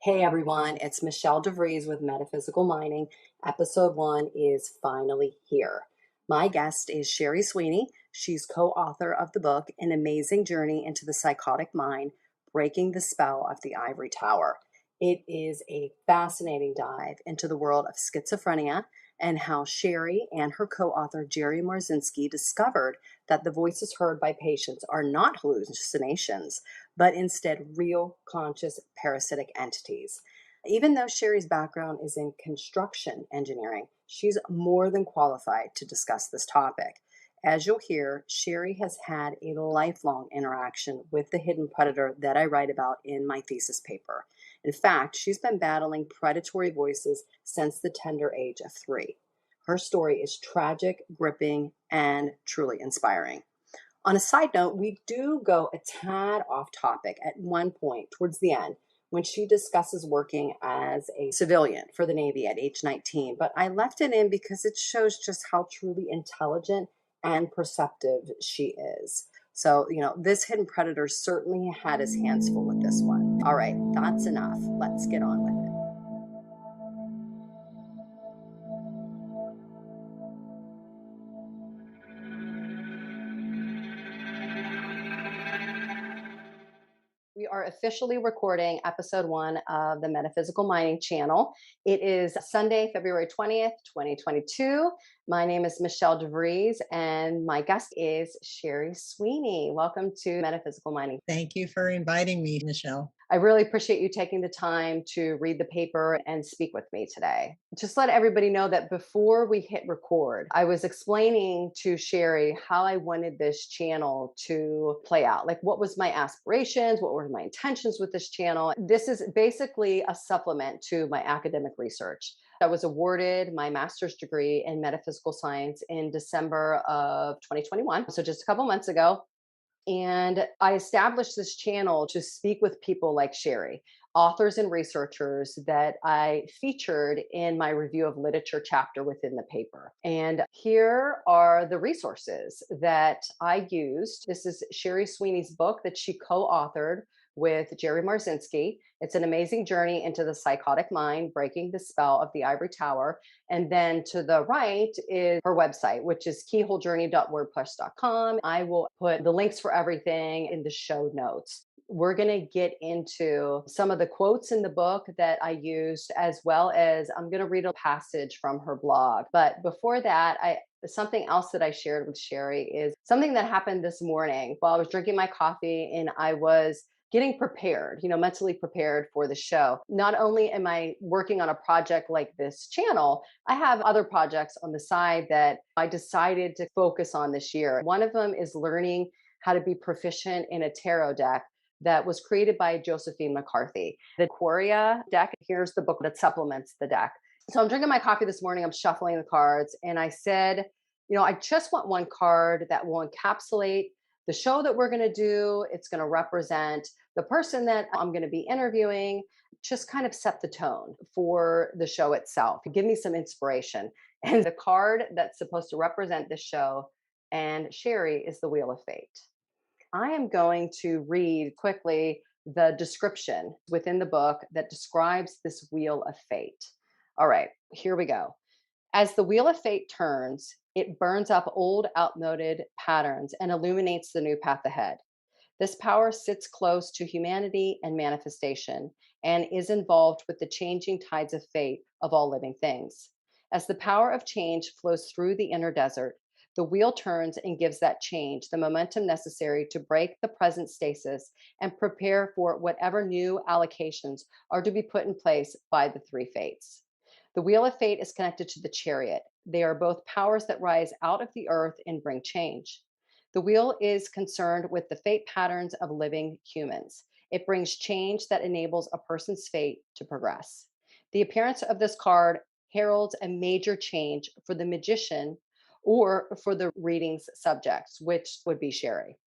Hey everyone, it's Michelle DeVries with Metaphysical Mining. Episode 1 is finally here. My guest is Sherry Sweeney. She's co-author of the book, An Amazing Journey into the Psychotic Mind, Breaking the Spell of the Ivory Tower. It is a fascinating dive into the world of schizophrenia and how Sherry and her co-author Jerry Marzinski discovered that the voices heard by patients are not hallucinations, but instead real, conscious, parasitic entities. Even though Sherry's background is in construction engineering, she's more than qualified to discuss this topic. As you'll hear, Sherry has had a lifelong interaction with the hidden predator that I write about in my thesis paper. In fact, she's been battling predatory voices since the tender age of 3. Her story is tragic, gripping, and truly inspiring. On a side note, we do go a tad off topic at one point towards the end when she discusses working as a civilian for the Navy at age 19, but I left it in because it shows just how truly intelligent and perceptive she is. So, this hidden predator certainly had his hands full with this one. All right, that's enough. Let's get on with it. We are officially recording episode 1 of the Metaphysical Mining channel. It is Sunday, February 20th, 2022. My name is Michelle DeVries, and my guest is Sherry Sweeney. Welcome to Metaphysical Mining. Thank you for inviting me, Michelle. I really appreciate you taking the time to read the paper and speak with me today. Just let everybody know that before we hit record, I was explaining to Sherry how I wanted this channel to play out. Like, what was my aspirations? What were my intentions with this channel? This is basically a supplement to my academic research. I was awarded my master's degree in metaphysical science in December of 2021. So just a couple months ago. And I established this channel to speak with people like Sherry, authors and researchers that I featured in my review of literature chapter within the paper. And here are the resources that I used. This is Sherry Sweeney's book that she co-authored with Jerry Marzinski. It's an amazing journey into the psychotic mind, breaking the spell of the ivory tower. And then to the right is her website, which is keyholejourney.wordpress.com. I will put the links for everything in the show notes. We're going to get into some of the quotes in the book that I used, as well as I'm going to read a passage from her blog. But before that, something else that I shared with Sherry is something that happened this morning while I was drinking my coffee and I was getting prepared, mentally prepared for the show. Not only am I working on a project like this channel, I have other projects on the side that I decided to focus on this year. One of them is learning how to be proficient in a tarot deck that was created by Josephine McCarthy. The Quoria deck, here's the book that supplements the deck. So I'm drinking my coffee this morning, I'm shuffling the cards, and I said, I just want one card that will encapsulate the show that we're going to do. It's going to represent the person that I'm going to be interviewing, just kind of set the tone for the show itself, give me some inspiration. And the card that's supposed to represent the show and Sherry is the Wheel of Fate. I am going to read quickly the description within the book that describes this Wheel of Fate. All right, here we go. As the Wheel of Fate turns, it burns up old, outmoded patterns and illuminates the new path ahead. This power sits close to humanity and manifestation and is involved with the changing tides of fate of all living things. As the power of change flows through the inner desert, the wheel turns and gives that change the momentum necessary to break the present stasis and prepare for whatever new allocations are to be put in place by the three fates. The Wheel of Fate is connected to the chariot. They are both powers that rise out of the earth and bring change. The wheel is concerned with the fate patterns of living humans. It brings change that enables a person's fate to progress. The appearance of this card heralds a major change for the magician or for the reading's subjects, which would be Sherry.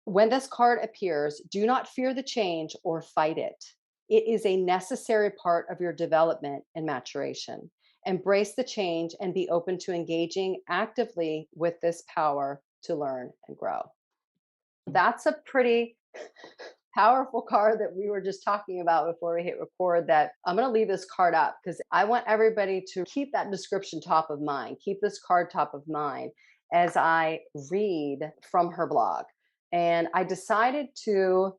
When this card appears, do not fear the change or fight it. It is a necessary part of your development and maturation. Embrace the change and be open to engaging actively with this power to learn and grow. That's a pretty powerful card that we were just talking about before we hit record, that I'm going to leave this card up because I want everybody to keep that description top of mind, keep this card top of mind as I read from her blog. And I decided to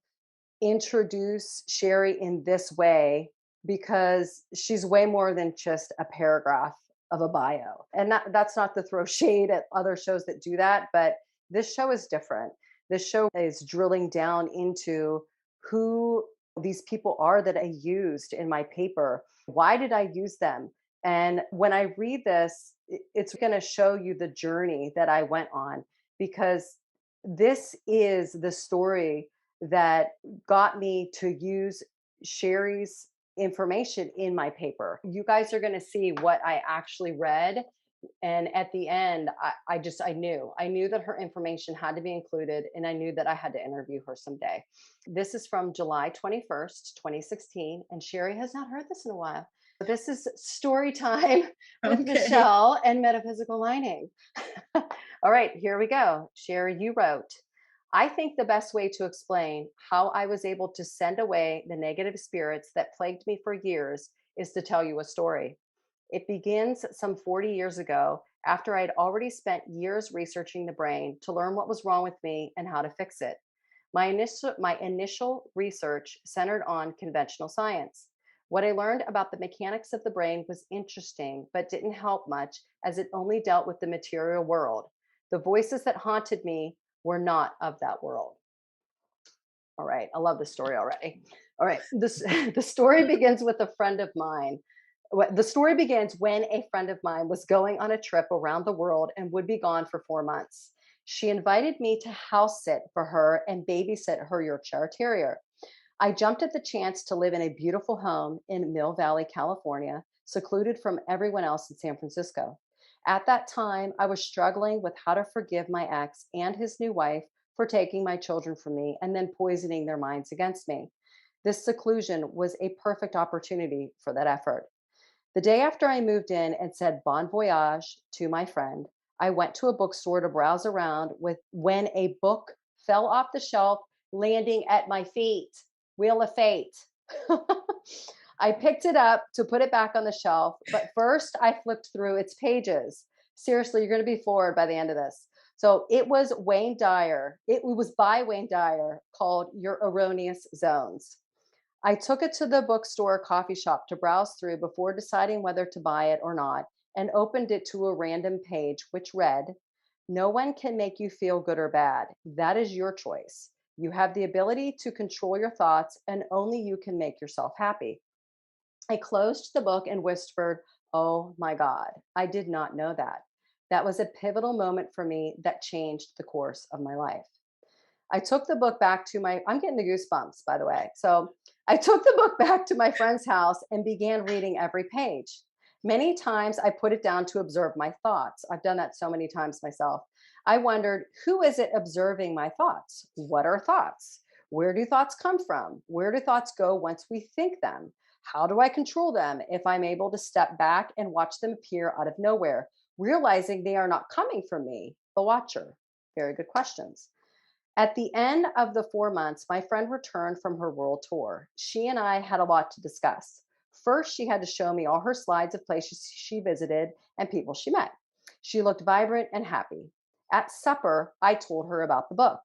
introduce Sherry in this way because she's way more than just a paragraph of a bio. And that's not to throw shade at other shows that do that, but this show is different. This show is drilling down into who these people are that I used in my paper. Why did I use them? And when I read this, it's going to show you the journey that I went on, because this is the story that got me to use Sherry's information in my paper. You guys are going to see what I actually read. And at the end, I knew that her information had to be included, and I knew that I had to interview her someday. This is from July 21st, 2016, and Sherry has not heard this in a while. This is story time with Okay. Michelle and metaphysical mining. All right, here we go. Sherry, you wrote, I think the best way to explain how I was able to send away the negative spirits that plagued me for years is to tell you a story. It begins some 40 years ago, after I'd already spent years researching the brain to learn what was wrong with me and how to fix it. My initial research centered on conventional science. What I learned about the mechanics of the brain was interesting, but didn't help much, as it only dealt with the material world. The voices that haunted me were not of that world. All right, I love this story already. All right, the story begins with a friend of mine. The story begins when a friend of mine was going on a trip around the world and would be gone for 4 months. She invited me to house sit for her and babysit her Yorkshire Terrier. I jumped at the chance to live in a beautiful home in Mill Valley, California, secluded from everyone else in San Francisco. At that time, I was struggling with how to forgive my ex and his new wife for taking my children from me and then poisoning their minds against me. This seclusion was a perfect opportunity for that effort. The day after I moved in and said bon voyage to my friend, I went to a bookstore to browse around with when a book fell off the shelf, landing at my feet. Wheel of Fate. I picked it up to put it back on the shelf, but first I flipped through its pages. Seriously, you're going to be floored by the end of this. So it was Wayne Dyer. It was by Wayne Dyer, called Your Erroneous Zones. I took it to the bookstore coffee shop to browse through before deciding whether to buy it or not, and opened it to a random page which read, no one can make you feel good or bad. That is your choice. You have the ability to control your thoughts, and only you can make yourself happy. I closed the book and whispered, oh my God, I did not know that. That was a pivotal moment for me that changed the course of my life. I took the book back to I'm getting the goosebumps, by the way. So I took the book back to my friend's house and began reading every page. Many times I put it down to observe my thoughts. I've done that so many times myself. I wondered, who is it observing my thoughts? What are thoughts? Where do thoughts come from? Where do thoughts go once we think them? How do I control them if I'm able to step back and watch them appear out of nowhere, realizing they are not coming from me, the watcher? Very good questions. At the end of the 4 months, my friend returned from her world tour. She and I had a lot to discuss. First, she had to show me all her slides of places she visited and people she met. She looked vibrant and happy. At supper, I told her about the book.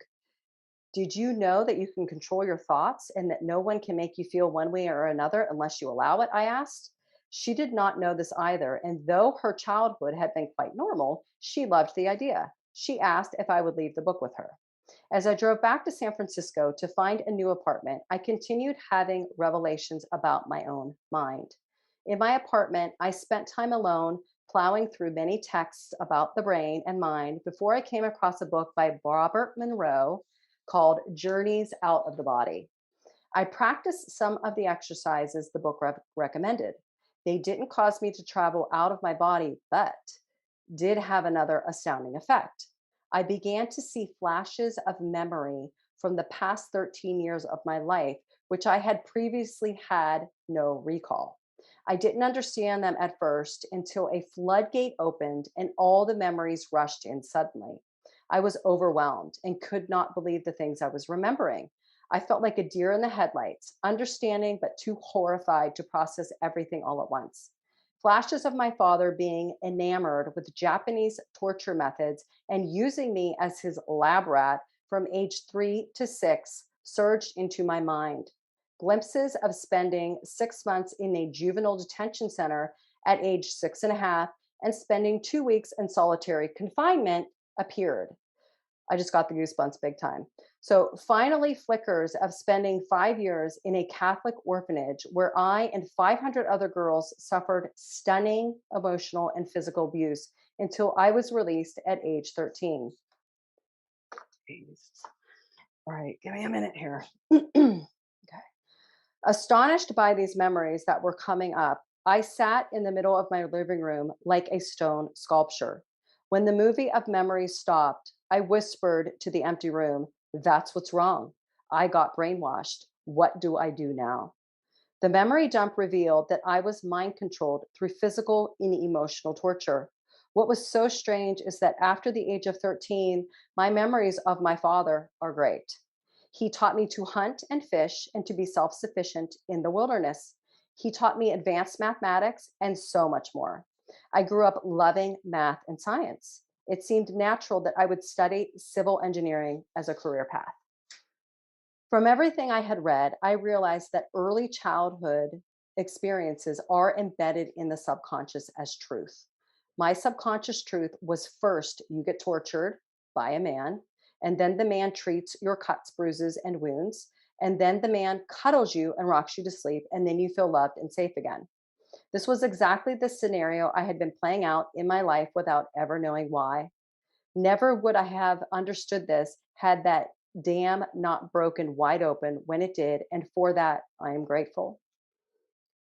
Did you know that you can control your thoughts and that no one can make you feel one way or another unless you allow it? I asked. She did not know this either, and though her childhood had been quite normal, she loved the idea. She asked if I would leave the book with her. As I drove back to San Francisco to find a new apartment, I continued having revelations about my own mind. In my apartment, I spent time alone, plowing through many texts about the brain and mind before I came across a book by Robert Monroe called Journeys Out of the Body. I practiced some of the exercises the book recommended. They didn't cause me to travel out of my body, but did have another astounding effect. I began to see flashes of memory from the past 13 years of my life, which I had previously had no recall. I didn't understand them at first until a floodgate opened and all the memories rushed in suddenly. I was overwhelmed and could not believe the things I was remembering. I felt like a deer in the headlights, understanding but too horrified to process everything all at once. Flashes of my father being enamored with Japanese torture methods and using me as his lab rat from age 3 to 6 surged into my mind. Glimpses of spending 6 months in a juvenile detention center at age 6.5 and spending 2 weeks in solitary confinement appeared. I just got the goosebumps big time. So finally, flickers of spending 5 years in a Catholic orphanage where I and 500 other girls suffered stunning emotional and physical abuse until I was released at age 13. Jesus. All right, give me a minute here. Okay. Astonished by these memories that were coming up, I sat in the middle of my living room like a stone sculpture. When the movie of memories stopped, I whispered to the empty room, "That's what's wrong. I got brainwashed. What do I do now?" The memory dump revealed that I was mind controlled through physical and emotional torture. What was so strange is that after the age of 13, my memories of my father are great. He taught me to hunt and fish and to be self sufficient in the wilderness. He taught me advanced mathematics and so much more. I grew up loving math and science. It seemed natural that I would study civil engineering as a career path. From everything I had read, I realized that early childhood experiences are embedded in the subconscious as truth. My subconscious truth was first, you get tortured by a man, and then the man treats your cuts, bruises, and wounds, and then the man cuddles you and rocks you to sleep, and then you feel loved and safe again. This was exactly the scenario I had been playing out in my life without ever knowing why. Never would I have understood this had that dam not broken wide open when it did, and for that I am grateful.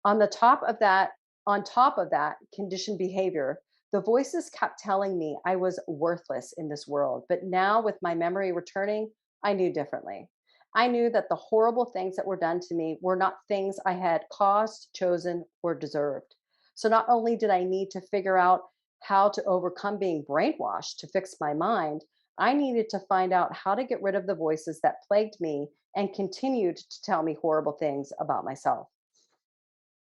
On the top of that, on top of that conditioned behavior, the voices kept telling me I was worthless in this world. But now, with my memory returning, I knew differently. I knew that the horrible things that were done to me were not things I had caused, chosen, or deserved. So not only did I need to figure out how to overcome being brainwashed to fix my mind, I needed to find out how to get rid of the voices that plagued me and continued to tell me horrible things about myself.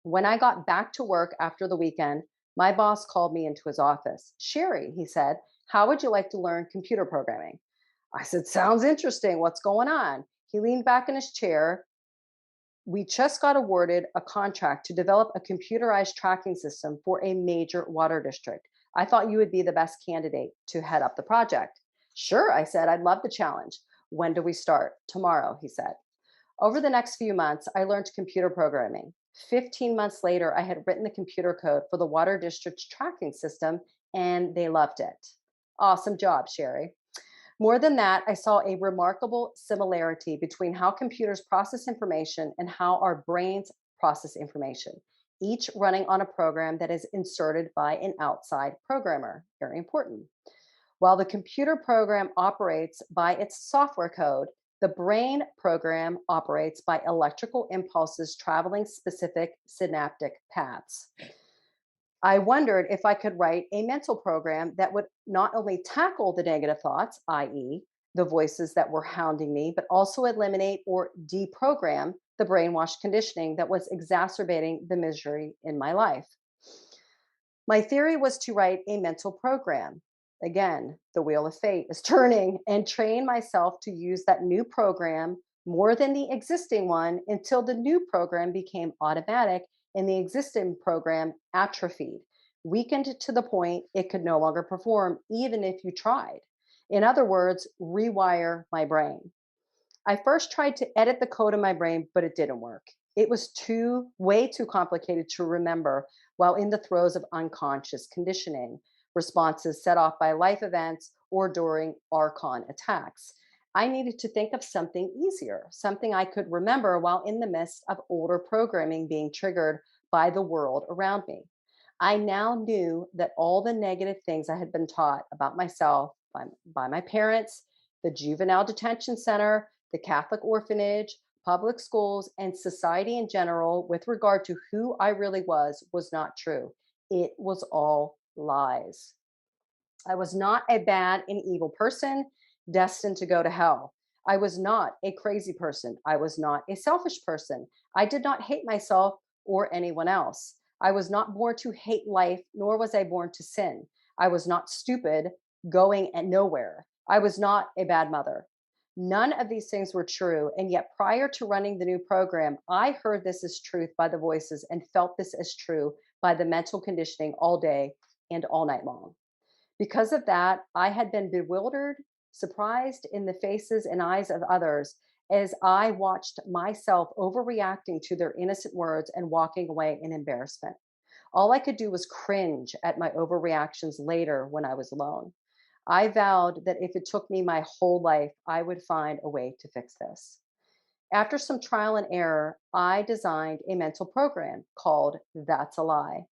When I got back to work after the weekend, my boss called me into his office. "Sherry," he said, "how would you like to learn computer programming?" I said, "Sounds interesting. What's going on?" He leaned back in his chair. "We just got awarded a contract to develop a computerized tracking system for a major water district. I thought you would be the best candidate to head up the project." "Sure," I said, "I'd love the challenge." "When do we start?" "Tomorrow," he said. Over the next few months, I learned computer programming. 15 months later, I had written the computer code for the water district's tracking system, and they loved it. Awesome job, Sherry. More than that, I saw a remarkable similarity between how computers process information and how our brains process information, each running on a program that is inserted by an outside programmer. Very important. While the computer program operates by its software code, the brain program operates by electrical impulses traveling specific synaptic paths. I wondered if I could write a mental program that would not only tackle the negative thoughts, i.e., the voices that were hounding me, but also eliminate or deprogram the brainwash conditioning that was exacerbating the misery in my life. My theory was to write a mental program. Again, the wheel of fate is turning, and train myself to use that new program more than the existing one until the new program became automatic and the existing program atrophied, weakened to the point it could no longer perform, even if you tried. In other words, rewire my brain. I first tried to edit the code in my brain, but it didn't work. It was way too complicated to remember while in the throes of unconscious conditioning, responses set off by life events or during Archon attacks. I needed to think of something easier, something I could remember while in the midst of older programming being triggered by the world around me. I now knew that all the negative things I had been taught about myself by my parents, the juvenile detention center, the Catholic orphanage, public schools, and society in general with regard to who I really was not true. It was all lies. I was not a bad and evil person destined to go to hell. I was not a crazy person. I was not a selfish person. I did not hate myself or anyone else. I was not born to hate life, nor was I born to sin. I was not stupid, going and nowhere. I was not a bad mother. None of these things were true. And yet, prior to running the new program, I heard this as truth by the voices and felt this as true by the mental conditioning all day and all night long. Because of that, I had been bewildered, surprised in the faces and eyes of others as I watched myself overreacting to their innocent words and walking away in embarrassment. All I could do was cringe at my overreactions later when I was alone. I vowed that if it took me my whole life, I would find a way to fix this. After some trial and error, I designed a mental program called That's a Lie.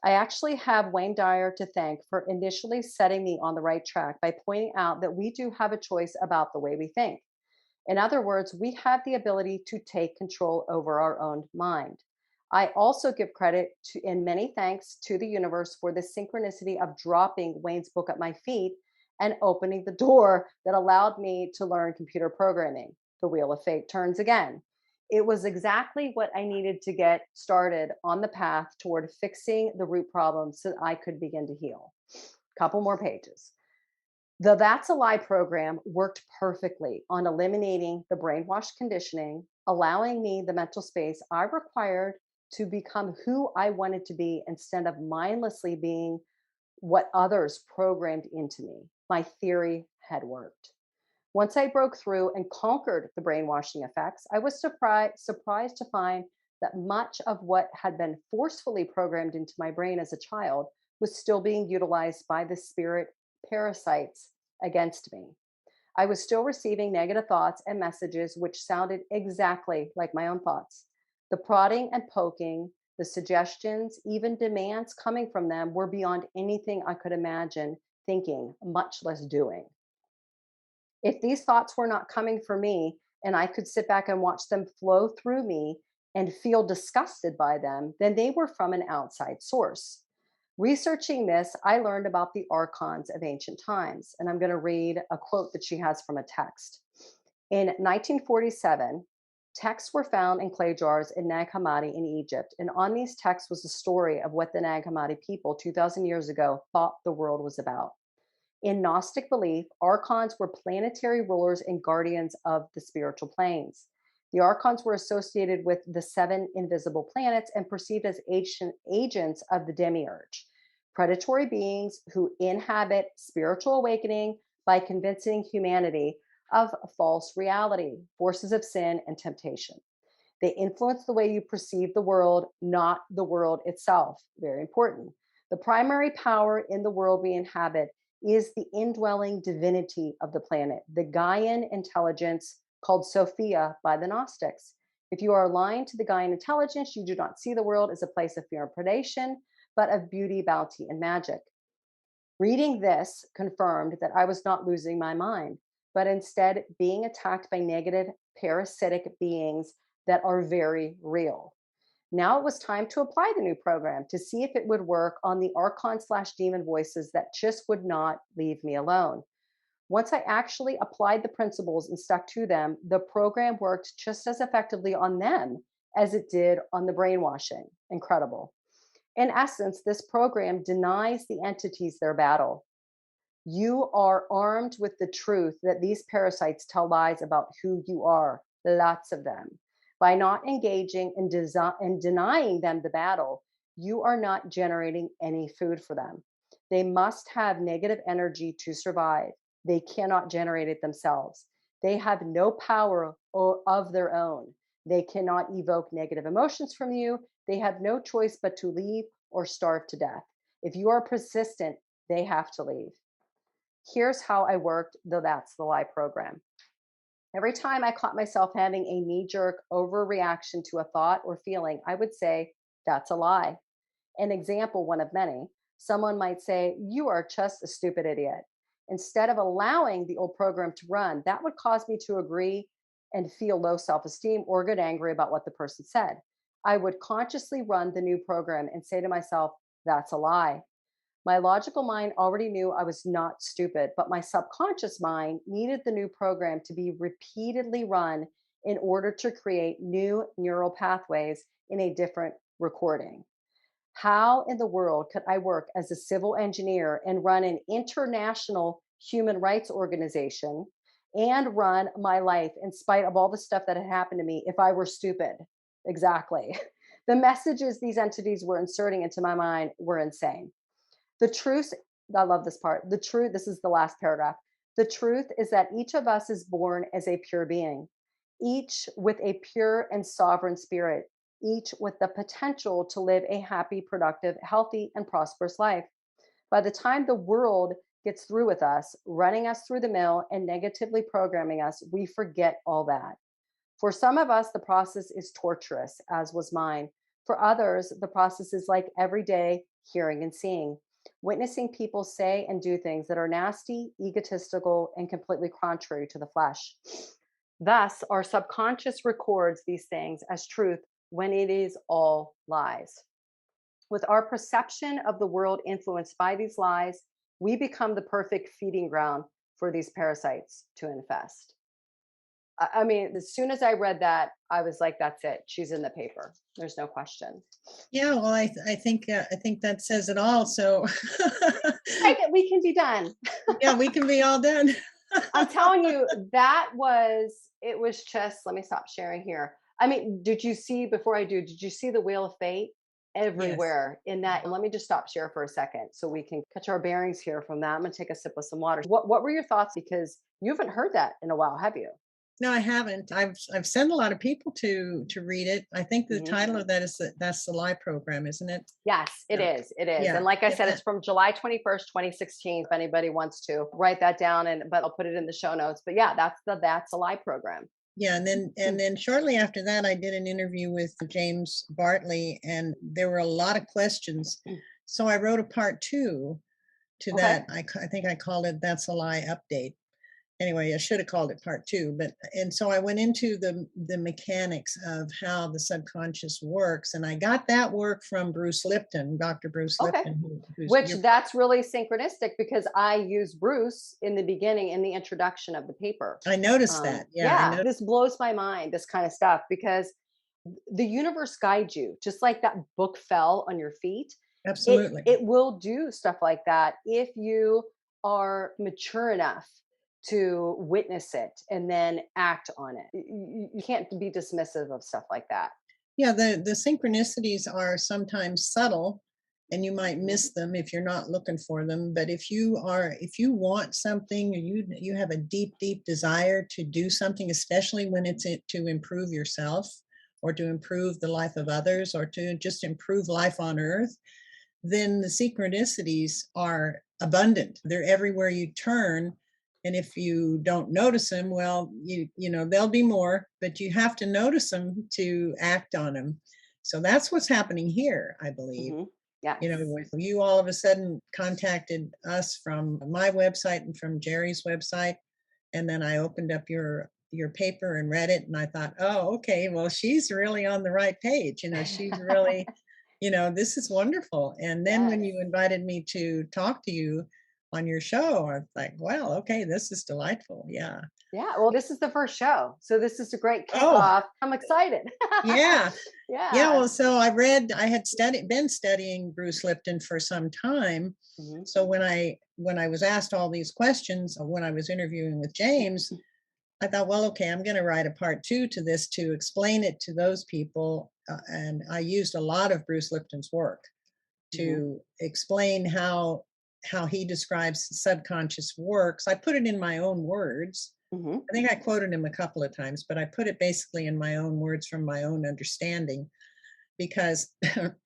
I actually have Wayne Dyer to thank for initially setting me on the right track by pointing out that we do have a choice about the way we think. In other words, we have the ability to take control over our own mind. I also give credit to and many thanks to the universe for the synchronicity of dropping Wayne's book at my feet and opening the door that allowed me to learn computer programming. The wheel of fate turns again. It was exactly what I needed to get started on the path toward fixing the root problem so that I could begin to heal. Couple more pages. The That's a Lie program worked perfectly on eliminating the brainwashed conditioning, allowing me the mental space I required to become who I wanted to be instead of mindlessly being what others programmed into me. My theory had worked. Once I broke through and conquered the brainwashing effects, I was surprised to find that much of what had been forcefully programmed into my brain as a child was still being utilized by the spirit parasites against me. I was still receiving negative thoughts and messages which sounded exactly like my own thoughts. The prodding and poking, the suggestions, even demands coming from them were beyond anything I could imagine thinking, much less doing. If these thoughts were not coming from me and I could sit back and watch them flow through me and feel disgusted by them, then they were from an outside source. Researching this, I learned about the archons of ancient times. And I'm going to read a quote that she has from a text. In 1947, texts were found in clay jars in Nag Hammadi in Egypt. And on these texts was a story of what the Nag Hammadi people 2,000 years ago thought the world was about. In Gnostic belief, archons were planetary rulers and guardians of the spiritual planes. The archons were associated with the seven invisible planets and perceived as ancient agents of the demiurge, predatory beings who inhabit spiritual awakening by convincing humanity of false reality, forces of sin, and temptation. They influence the way you perceive the world, not the world itself. Very important. The primary power in the world we inhabit is the indwelling divinity of the planet, the Gaian intelligence called Sophia by the Gnostics. If you are aligned to the Gaian intelligence, you do not see the world as a place of fear and predation, but of beauty, bounty, and magic. Reading this confirmed that I was not losing my mind, but instead being attacked by negative parasitic beings that are very real. Now it was time to apply the new program to see if it would work on the archon/demon voices that just would not leave me alone. Once I actually applied the principles and stuck to them, the program worked just as effectively on them as it did on the brainwashing. Incredible. In essence, this program denies the entities their battle. You are armed with the truth that these parasites tell lies about who you are, lots of them. By not engaging and denying them the battle, you are not generating any food for them. They must have negative energy to survive. They cannot generate it themselves. They have no power of their own. They cannot evoke negative emotions from you. They have no choice but to leave or starve to death. If you are persistent, they have to leave. Here's how I worked the That's the Lie program. Every time I caught myself having a knee jerk overreaction to a thought or feeling, I would say, That's a lie. An example, one of many, someone might say, You are just a stupid idiot. Instead of allowing the old program to run, that would cause me to agree and feel low self esteem or get angry about what the person said. I would consciously run the new program and say to myself, That's a lie. My logical mind already knew I was not stupid, but my subconscious mind needed the new program to be repeatedly run in order to create new neural pathways in a different recording. How in the world could I work as a civil engineer and run an international human rights organization and run my life in spite of all the stuff that had happened to me if I were stupid? Exactly. The messages these entities were inserting into my mind were insane. The truth, I love this part. The truth, this is the last paragraph. The truth is that each of us is born as a pure being, each with a pure and sovereign spirit, each with the potential to live a happy, productive, healthy, and prosperous life. By the time the world gets through with us, running us through the mill and negatively programming us, we forget all that. For some of us, the process is torturous, as was mine. For others, the process is like everyday hearing and seeing, witnessing people say and do things that are nasty, egotistical, and completely contrary to the flesh. Thus, our subconscious records these things as truth when it is all lies. With our perception of the world influenced by these lies, we become the perfect feeding ground for these parasites to infest. I mean, as soon as I read that, I was like, "That's it. She's in the paper. There's no question." Yeah, well, I think that says it all. So Like we can be done. yeah, we can be all done. I'm telling you, that was it. Was just let me stop sharing here. I mean, did you see before I do? Did you see the Wheel of Fate Yes. everywhere in that? And let me just stop share for a second so we can catch our bearings here from that. I'm gonna take a sip of some water. What were your thoughts? Because you haven't heard that in a while, have you? No, I haven't. I've sent a lot of people to read it. I think the Mhm. title of that is That's the Lie program, isn't it? Yes, it Yeah. is. It is. Yeah. And like I And said, it's that, from July 21st, 2016. If anybody wants to write that down and but I'll put it in the show notes. But yeah, that's a lie program. yeah, and then shortly after that I did an interview with James Bartley and there were a lot of questions. So I wrote a part 2 to Okay. that. I think I called it That's a Lie Update. Anyway, I should have called it part 2, but and so I went into the mechanics of how the subconscious works, and I got that work from Bruce Lipton, Dr. Bruce Okay. Lipton, who's Which your that's really synchronistic because I use Bruce in the beginning in the introduction of the paper. I noticed that. Yeah, I Yeah, know this blows my mind, this kind of stuff, because the universe guides you, just like that book fell on your feet. It absolutely. it will do stuff like that if you are mature enough to witness it and then act on it. You can't be dismissive of stuff like that. Yeah, the synchronicities are sometimes subtle and you might Mhm. miss them if you're not looking for them, but if you want something or you have a deep desire to do something, especially when to improve yourself or to improve the life of others or to just improve life on earth, then the synchronicities are abundant. They're everywhere you turn. And if you don't notice them, well, you know, there'll be more, but you have to notice them to act on them. So that's what's happening here, I believe. Mhm. You know, Yes. with you all of a sudden contacted us from my website and from Jerry's website, and then I opened up your paper and read it, and I thought, oh, okay, well, she's really on the right page. You know, she's really, you know, this is wonderful. And then when Yes. you invited me to talk to you on your show, I was like, well, okay, this is delightful. Yeah. Yeah, well, this is the first show, so this is a great Oh, kickoff. I'm excited. yeah. Yeah. Yeah. Well, so I had been studying Bruce Lipton for some time. Mhm. So when I was asked all these questions when I was interviewing with James, I thought, well, okay, I'm going to write a part 2 to this to explain it to those people. And I used a lot of Bruce Lipton's work Mhm. to explain how he describes the subconscious works. I put it in my own words. Mhm. I think I quoted him a couple of times, but I put it basically in my own words from my own understanding because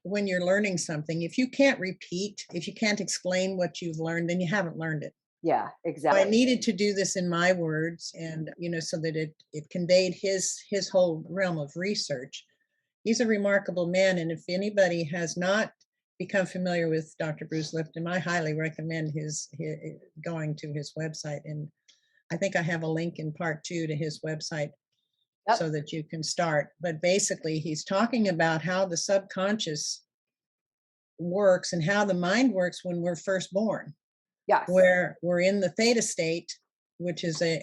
when you're learning something, if you can't explain what you've learned, then you haven't learned it. Yeah, I exactly. needed to do this in my words and you know so that it conveyed his whole realm of research. He's a remarkable man, and if anybody has not become familiar with Dr. Bruce Lipton, I highly recommend his going to his website. And I think I have a link in part 2 to his website Yep. so that you can start. But basically, he's talking about how the subconscious works and how the mind works when we're first born, Yes. where we're in the theta state, which is a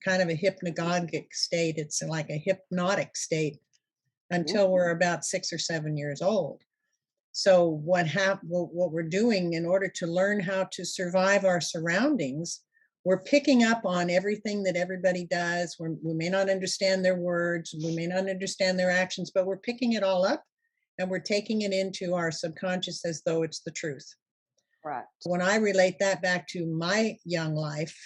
kind of a hypnagogic state. It's like a hypnotic state Mhm. until we're about 6 or 7 years old. So what we're doing in order to learn how to survive our surroundings, we're picking up on everything that everybody does. We may not understand their words, we may not understand their actions, but we're picking it all up and we're taking it into our subconscious as though it's the truth. Correct. When I relate that back to my young life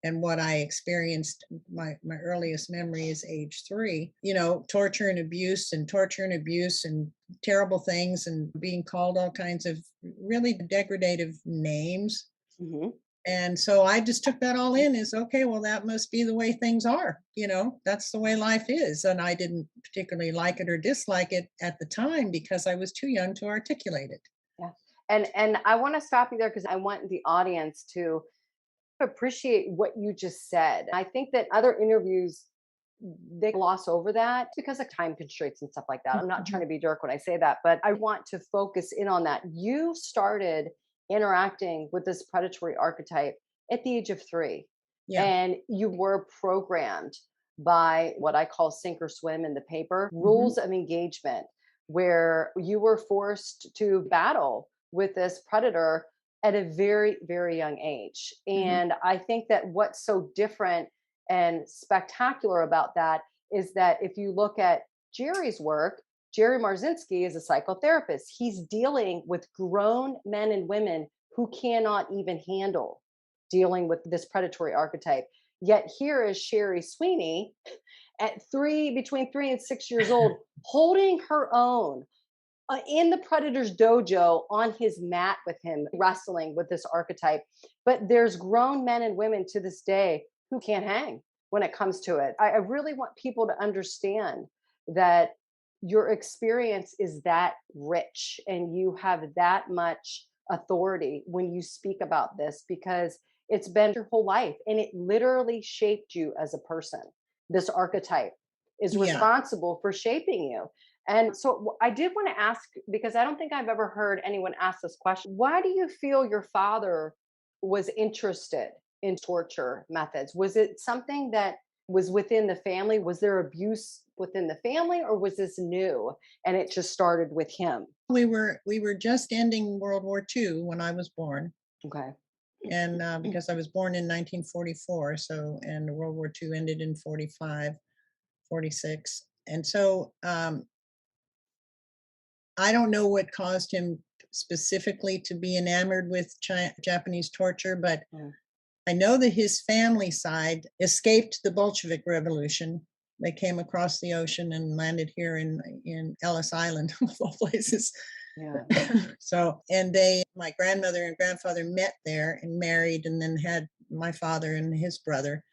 and what I experienced, my earliest memory is age 3, torture and abuse and terrible things and being called all kinds of really degradative names. Hmm. And so I just took that all in as, okay, well, that must be the way things are. That's the way life is. And I didn't particularly like it or dislike it at the time because I was too young to articulate it. Yeah. And I want to stop you there because I want the audience to appreciate what you just said. I think that other interviews they gloss over that because of time constraints and stuff like that. I'm not trying to be jerk when I say that, but I want to focus in on that. You started interacting with this predatory archetype at the age of 3, Yeah. and you were programmed by what I call sink or swim in the paper Hmm. rules of engagement, where you were forced to battle with this predator at a very, very young age. Hmm. And I think that what's so different and spectacular about that is that if you look at Jerry's work, Jerry Marzinski is a psychotherapist. He's dealing with grown men and women who cannot even handle dealing with this predatory archetype. Yet here is Sherry Sweeney at between 3 and 6 years old, holding her own in the predator's dojo on his mat with him, wrestling with this archetype. But there's grown men and women to this day who can't hang when it comes to it. I really want people to understand that your experience is that rich and you have that much authority when you speak about this because it's been your whole life and it literally shaped you as a person. This archetype is Yeah. responsible for shaping you. And so I did want to ask, because I don't think I've ever heard anyone ask this question. Why do you feel your father was interested in torture methods? Was it something that was within the family? Was there abuse within the family or was this new and it just started with him? We were just ending World War II when I was born. Okay. And because I was born in 1944, and World War II ended in 45, 46. And so I don't know what caused him specifically to be enamored with Japanese torture, but Yeah. I know that his family side escaped the Bolshevik Revolution. They came across the ocean and landed here in Ellis Island, of all places. Yeah. So, my grandmother and grandfather met there and married, and then had my father and his brother.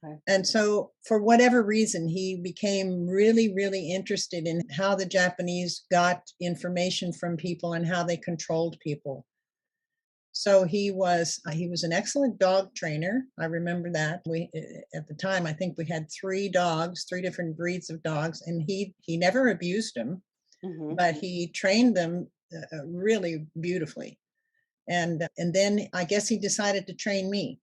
Okay. And so, for whatever reason, he became really, really interested in how the Japanese got information from people and how they controlled people. So he was an excellent dog trainer. I remember that. We at the time I think we had 3 dogs, 3 different breeds of dogs, and he never abused them, Hmm. but he trained them really beautifully. And then I guess he decided to train me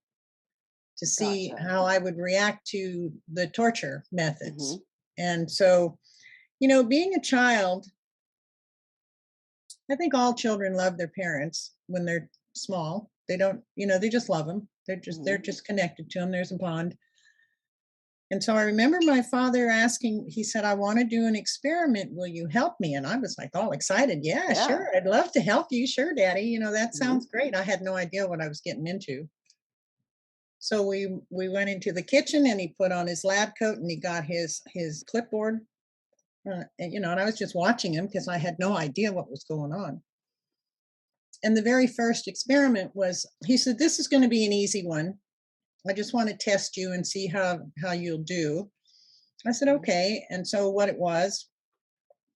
to see Gotcha. how I would react to the torture Hmm. methods. And so, being a child, I think all children love their parents when they're small. They don't, they just love them. They're Hmm. just connected to them. There's a bond. And so I remember my father asking, he said, "I want to do an experiment. Will you help me?" And I was like all excited. Yeah, Yeah. sure. I'd love to help you. Sure, Daddy. That Hmm. sounds great. I had no idea what I was getting into. So we went into the kitchen and he put on his lab coat and he got his clipboard. And I was just watching him because I had no idea what was going on. And the very first experiment was, he said, "This is going to be an easy one. I just want to test you and see how you'll do." I said, "Okay." And so what it was,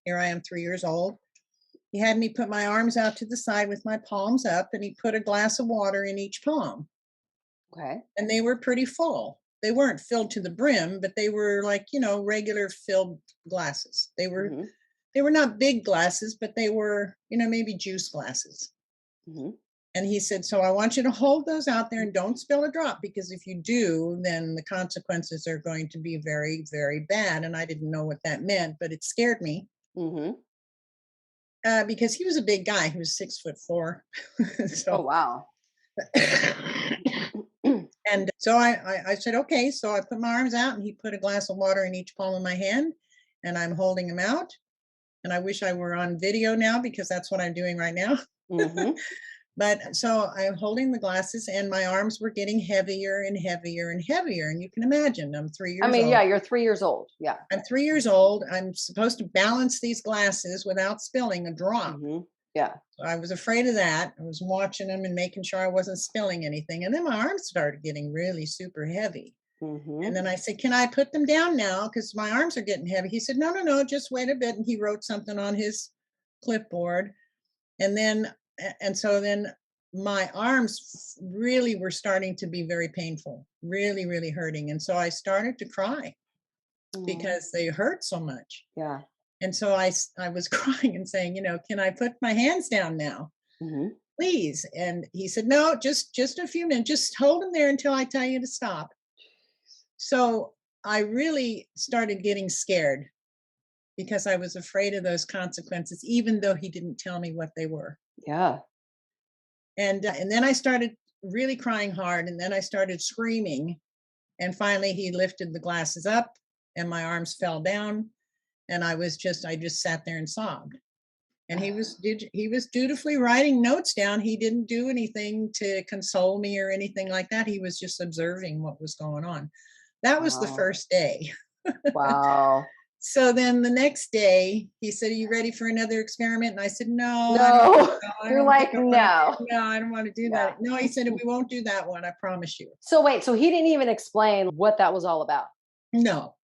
here I am 3 years old. He had me put my arms out to the side with my palms up, and he put a glass of water in each palm. Okay. And they were pretty full. They weren't filled to the brim, but they were like, regular filled glasses. They were Hmm. They were not big glasses, but they were, maybe juice glasses. Hmm. And he said, so I want you to hold those out there and don't spill a drop, because if you do, then the consequences are going to be very, very bad. And I didn't know what that meant, but it scared me. Hmm. Because he was a big guy. He was 6'4". Oh, wow. And so I said, okay. So I put my arms out and he put a glass of water in each palm of my hand and I'm holding him out. And I wish I were on video now, because that's what I'm doing right now. Hmm. But so I'm holding the glasses and my arms were getting heavier and heavier and heavier. And you can imagine, I'm 3 years old. Yeah, you're 3 years old. Yeah. I'm 3 years old. I'm supposed to balance these glasses without spilling a drop. Hmm. Yeah. So I was afraid of that. I was watching them and making sure I wasn't spilling anything. And then my arms started getting really super heavy. Hmm. And then I said, can I put them down now? Because my arms are getting heavy. He said, no, just wait a bit. And he wrote something on his clipboard. And so then my arms really were starting to be very painful, really, really hurting. And so I started to cry because they hurt so much. Yeah. And so I was crying and saying, can I put my hands down now, Hmm. please? And he said, no, just a few minutes, just hold them there until I tell you to stop. So I really started getting scared because I was afraid of those consequences, even though he didn't tell me what they were. Yeah. And then I started really crying hard, and then I started screaming. And finally, he lifted the glasses up, and my arms fell down, and I just sat there and sobbed. And he was dutifully writing notes down. He didn't do anything to console me or anything like that. He was just observing what was going on. That was the Wow. first day. Wow. So then the next day he said, are you ready for another experiment? And I said, no. No. I You're don't like, think I no. no, I don't want to do Yeah. that. No, he said, we won't do that one. I promise you. So wait, so he didn't even explain what that was all about. No,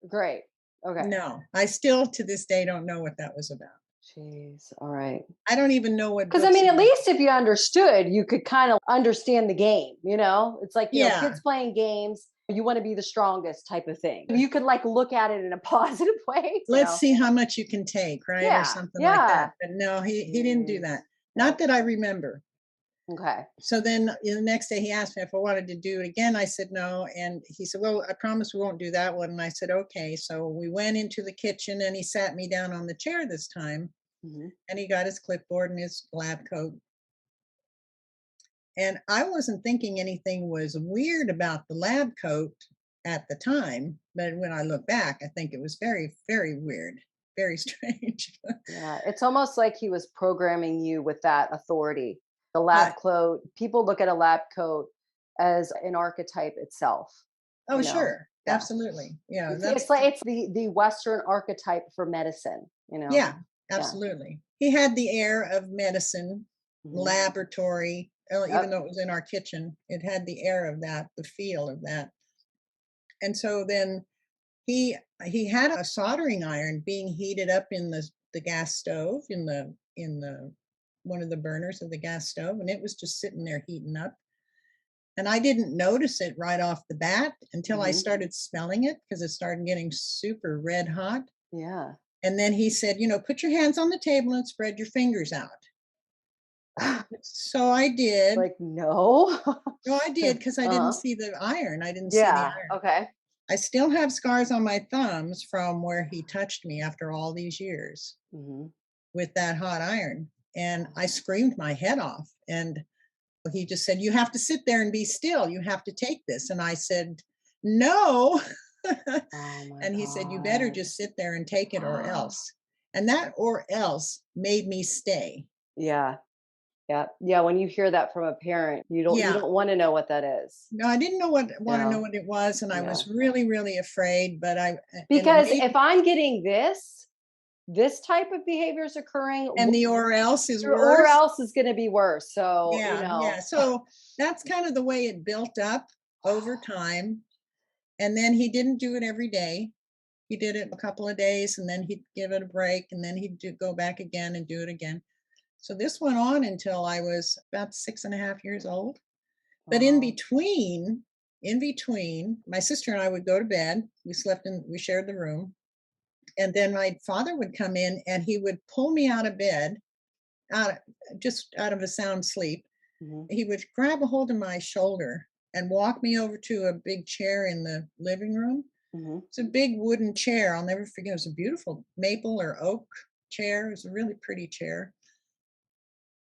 Great. Okay. no. I still to this day don't know what that was about. Jeez. All right. I don't even know what Because books at he- least if you understood, you could kind of understand the game, It's like, Yeah. kids playing games, you want to be the strongest type of thing. You could like look at it in a positive way. Let's see how much you can take, right? Yeah, Or something like yeah. that. But no, he didn't do that. Not that I remember. Okay. So then the next day he asked me if I wanted to do it again. I said no. And he said, well, I promise we won't do that one. And I said, okay. So we went into the kitchen and he sat me down on the chair this time. Mhm. And he got his clipboard and his lab coat. And I wasn't thinking anything was weird about the lab coat at the time. But when I look back, I think it was very, very weird, very strange. Yeah. It's almost like he was programming you with that authority. The lab But, coat, people look at a lab coat as an archetype itself. oh, you know? sure. Yeah. Absolutely. Yeah. It's the Western archetype for medicine, Yeah, absolutely. He had the air of medicine, Mhm. laboratory, Yep. even though it was in our kitchen, it had the air of that, the feel of that. And so then he had a soldering iron being heated up in the gas stove in the one of the burners of the gas stove, and it was just sitting there heating up. And I didn't notice it right off the bat until I Mhm. started smelling it, because it started getting super red hot. Yeah. And then he said, put your hands on the table and spread your fingers out. So I did. Like, no. No, I did, because I didn't Uh-huh. see the iron. I didn't see the Yeah. iron. Okay. I still have scars on my thumbs from where he touched me after all these years Mhm. with that hot iron. And I screamed my head off. And he just said, you have to sit there and be still. You have to take this. And I said, no. Oh my And he said, you better God. just sit there and take it or else. And that or else made me stay. Yeah. Yeah. Yeah. When you hear that from a parent, you Yeah. don't want to know what that is. No, I didn't want to know No. what it was. And I Yeah. was really, really afraid. But Because if I'm getting this type of behavior is occurring, and the or else is or worse. else is going to be worse. So, Yeah. So that's kind of the way it built up over time. And then he didn't do it every day. He did it a couple of days and then he'd give it a break and then he'd go back again and do it again. So this went on until I was about 6.5 years old. But in Wow. between, my sister and I would go to bed. We shared the room. And then my father would come in and he would pull me out of bed, out just out of a sound sleep. Mhm. He would grab a hold of my shoulder and walk me over to a big chair in the living room. Mhm. It's a big wooden chair. I'll never forget. It was a beautiful maple or oak chair. It was a really pretty chair.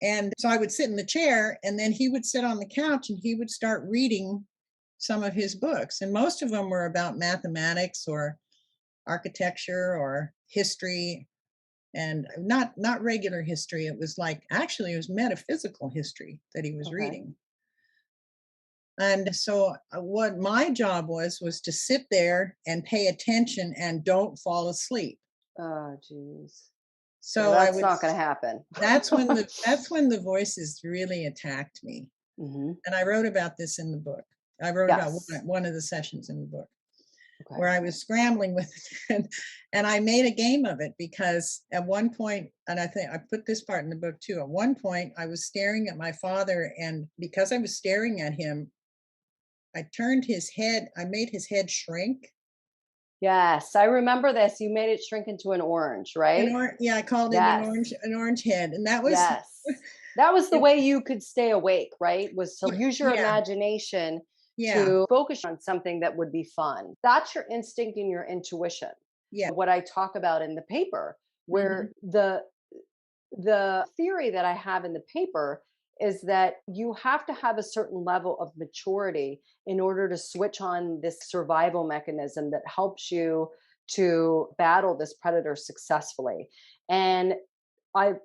And so I would sit in the chair and then he would sit on the couch and he would start reading some of his books. And most of them were about mathematics or architecture or history, and not regular history. It was like, actually it was metaphysical history that he was Okay. reading. And so what my job was to sit there and pay attention and don't fall asleep. Oh, geez. Yeah, So I that's would not going to happen. that's when the voices really attacked me. Mhm. And I wrote about this in the book. I wrote about Yes. one of the sessions in the book Okay. where I was scrambling with it. And I made a game of it because at one point, and I think I put this part in the book too, at one point I was staring at my father, and because I was staring at him, I turned his head, I made his head shrink. Yes, I remember this. You made it shrink into an orange, right? Yeah, I called it Yes. an orange head. And that was Yes. That was the it, way you could stay awake, right? Was to use your yeah, imagination yeah, to focus on something that would be fun. That's your instinct and your intuition. yeah. What I talk about in the paper, where Mhm. the theory that I have in the paper is that you have to have a certain level of maturity in order to switch on this survival mechanism that helps you to battle this predator successfully. And I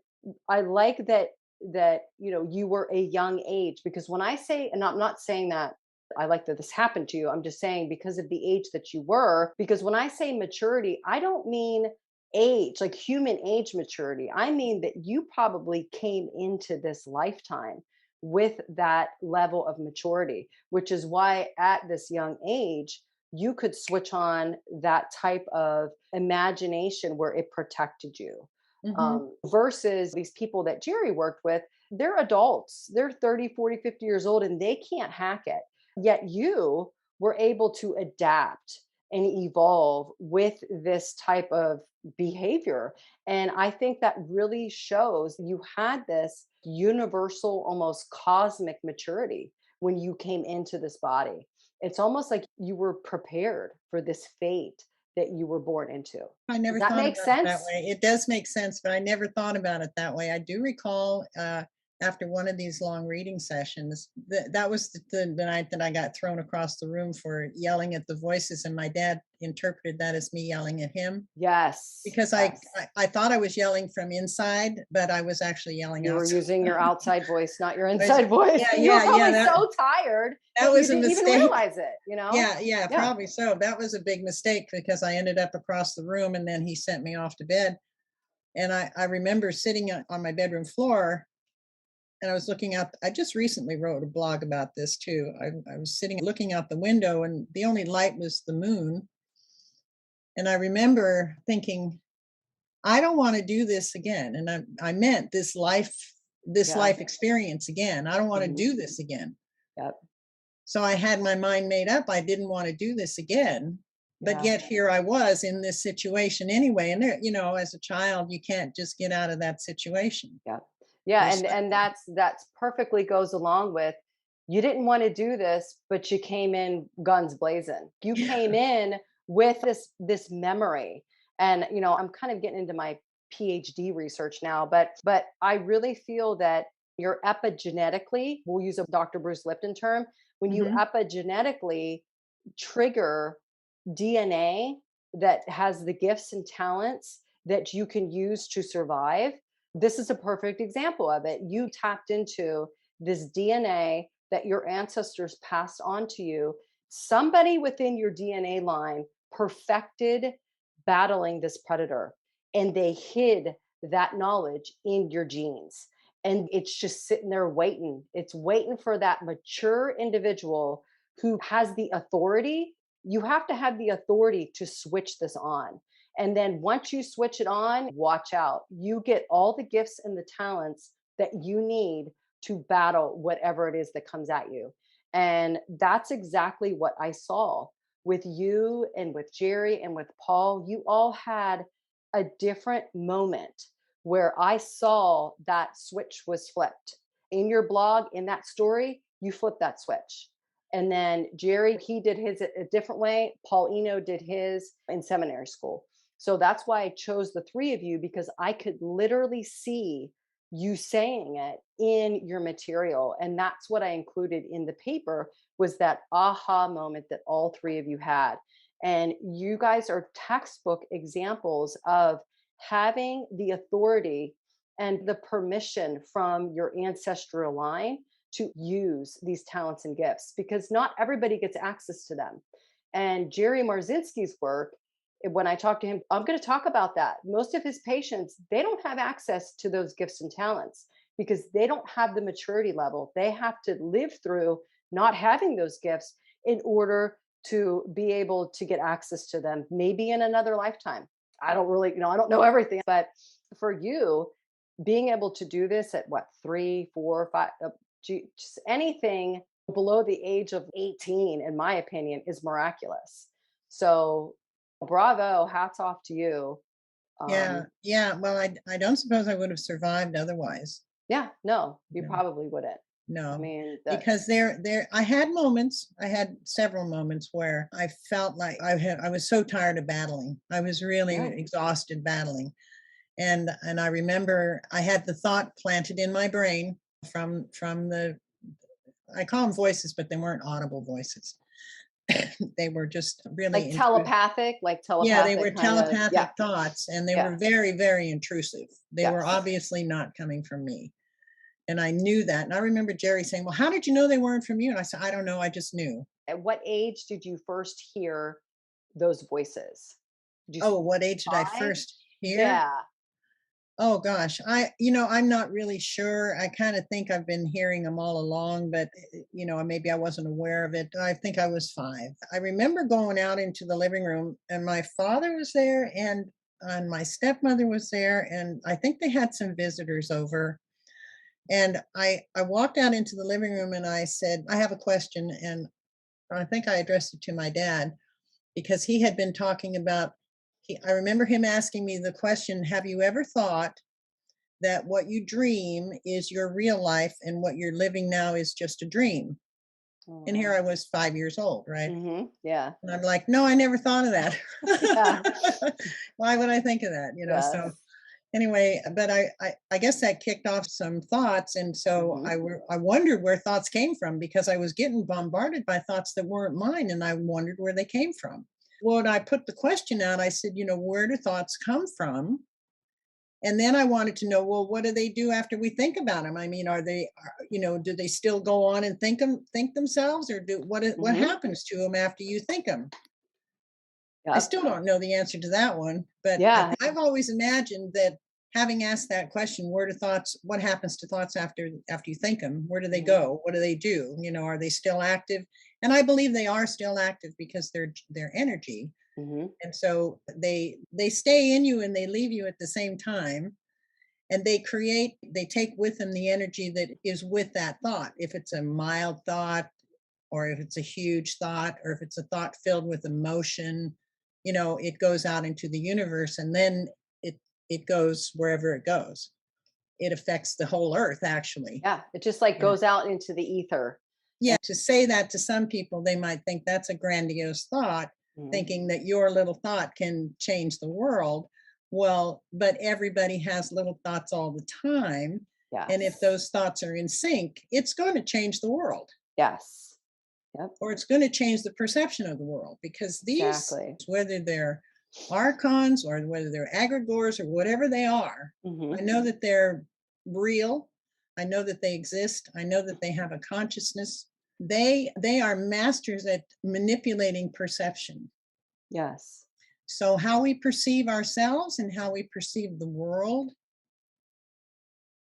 I like that you were a young age, because when I say, and I'm not saying that I like that this happened to you. I'm just saying because of the age that you were, because when I say maturity, I don't mean age, like human age maturity. I mean that you probably came into this lifetime with that level of maturity, which is why at this young age, you could switch on that type of imagination where it protected you. Mhm. Versus these people that Jerry worked with, they're adults. They're 30, 40, 50 years old and they can't hack it. Yet you were able to adapt and evolve with this type of behavior. And I think that really shows you had this universal, almost cosmic maturity when you came into this body. It's almost like you were prepared for this fate that you were born into. I Does never that thought make about it that sense? way. It does make sense, but I never thought about it that way. I do recall after one of these long reading sessions, that was the night that I got thrown across the room for yelling at the voices, and my dad interpreted that as me yelling at him Yes. because Yes. I thought I was yelling from inside, but I was actually yelling You were outside. using your outside voice, not your I was- inside voice. yeah, And you were yeah. probably so tired That that you was a didn't even mistake. realize it, you know? Yeah, yeah, Yeah. probably so. That was a big mistake because I ended up across the room and then he sent me off to bed. And I remember sitting on my bedroom floor and I was looking out. I just recently wrote a blog about this too. I was sitting looking out the window and the only light was the moon. And I remember thinking, I don't want to do this again. And I meant this Yeah. life experience again. I don't want to Mhm. do this again. Yep. So I had my mind made up. I didn't want to do this again. But Yeah. yet here I was in this situation anyway. And there, as a child, you can't just get out of that situation. Yeah. Yeah. You're stuck And there. that's perfectly goes along with, you didn't want to do this, but you came in guns blazing. You Yeah. came in with this memory. And I'm kind of getting into my PhD research now, but I really feel that you're epigenetically, we'll use a Dr. Bruce Lipton term, when you Hmm. epigenetically trigger DNA that has the gifts and talents that you can use to survive. This is a perfect example of it. You tapped into this DNA that your ancestors passed on to you. Somebody within your DNA line perfected battling this predator, and they hid that knowledge in your genes. And it's just sitting there waiting. It's waiting for that mature individual who has the authority. You have to have the authority to switch this on. And then once you switch it on, watch out. You get all the gifts and the talents that you need to battle whatever it is that comes at you. And that's exactly what I saw with you and with Jerry and with Paul, you all had a different moment where I saw that switch was flipped. In your blog, in that story, you flipped that switch. And then Jerry, he did his a different way. Paul Eno did his in seminary school. So that's why I chose the three of you, because I could literally see you saying it in your material. And that's what I included in the paper, was that aha moment that all three of you had. And you guys are textbook examples of having the authority and the permission from your ancestral line to use these talents and gifts, because not everybody gets access to them. And Jerry Marzinski's work, when I talk to him, I'm going to talk about that. Most of his patients, they don't have access to those gifts and talents because they don't have the maturity level. They have to live through not having those gifts in order to be able to get access to them, maybe in another lifetime. I don't really, I don't know everything, but for you, being able to do this at what, 3, 4, 5, just anything below the age of 18, in my opinion, is miraculous. So bravo, hats off to you. Yeah, yeah. Well, I don't suppose I would have survived otherwise. Yeah, no, you No, probably wouldn't. I no. mean, Because that's, I had moments, I had several moments where I felt like I was so tired of battling. I was really yeah. exhausted battling. And I remember I had the thought planted in my brain from the, I call them voices, but they weren't audible voices. They were just really intrusive. Like Yeah, they were telepathic kind of, yeah, telepathic thoughts, and they yeah, were very, very intrusive. They were yes. obviously not coming from me. And I knew that. And I remember Jerry saying, "Well, how did you know they weren't from you?" And I said, "I don't know. I just knew." At what age did you first hear those voices? Did you Oh, what age did I 5? first hear? Yeah. Oh gosh, I'm not really sure. I kind of think I've been hearing them all along, but maybe I wasn't aware of it. I think I was 5. I remember going out into the living room, and my father was there, and my stepmother was there, and I think they had some visitors over. And I walked out into the living room, and I said, "I have a question," and I think I addressed it to my dad because he had been talking about. I remember him asking me the question, "Have you ever thought that what you dream is your real life and what you're living now is just a dream?" Oh, And here wow. I was 5 years old, right? Yeah. And I'm like, no, I never thought of that. Yeah. Why would I think of that? So Yes. anyway, but I guess that kicked off some thoughts. And so Hmm. I wondered where thoughts came from because I was getting bombarded by thoughts that weren't mine. And I wondered where they came from. When I put the question out, I said, where do thoughts come from? And then I wanted to know, well, what do they do after we think about them? I mean, do they still go on and think themselves, or what Hmm. happens to them after you think them? I Yep. still don't know the answer to that one, but Yeah. I've always imagined that having asked that question, what happens to thoughts after you think them? Where do they Hmm. go? What do they do? Are they still active? And I believe they are still active because they're energy. Hmm. And so they stay in you and they leave you at the same time, and they take with them the energy that is with that thought. If it's a mild thought, or if it's a huge thought, or if it's a thought filled with emotion, it goes out into the universe, and then it goes wherever it goes. It affects the whole earth, actually. Yeah. It just like Yeah. goes out into the ether. Yeah, to say that to some people, they might think that's a grandiose thought, Mhm. thinking that your little thought can change the world. Well, but everybody has little thoughts all the time. And if Yes. those thoughts are in sync, it's going to change the world, Yes. Yep. or it's going to change the perception of the world, because these, Exactly. whether they're archons or whether they're egregores or whatever they are, I Hmm. know that they're real. I know that they exist. I know that they have a consciousness. They are masters at manipulating perception. Yes. So how we perceive ourselves and how we perceive the world,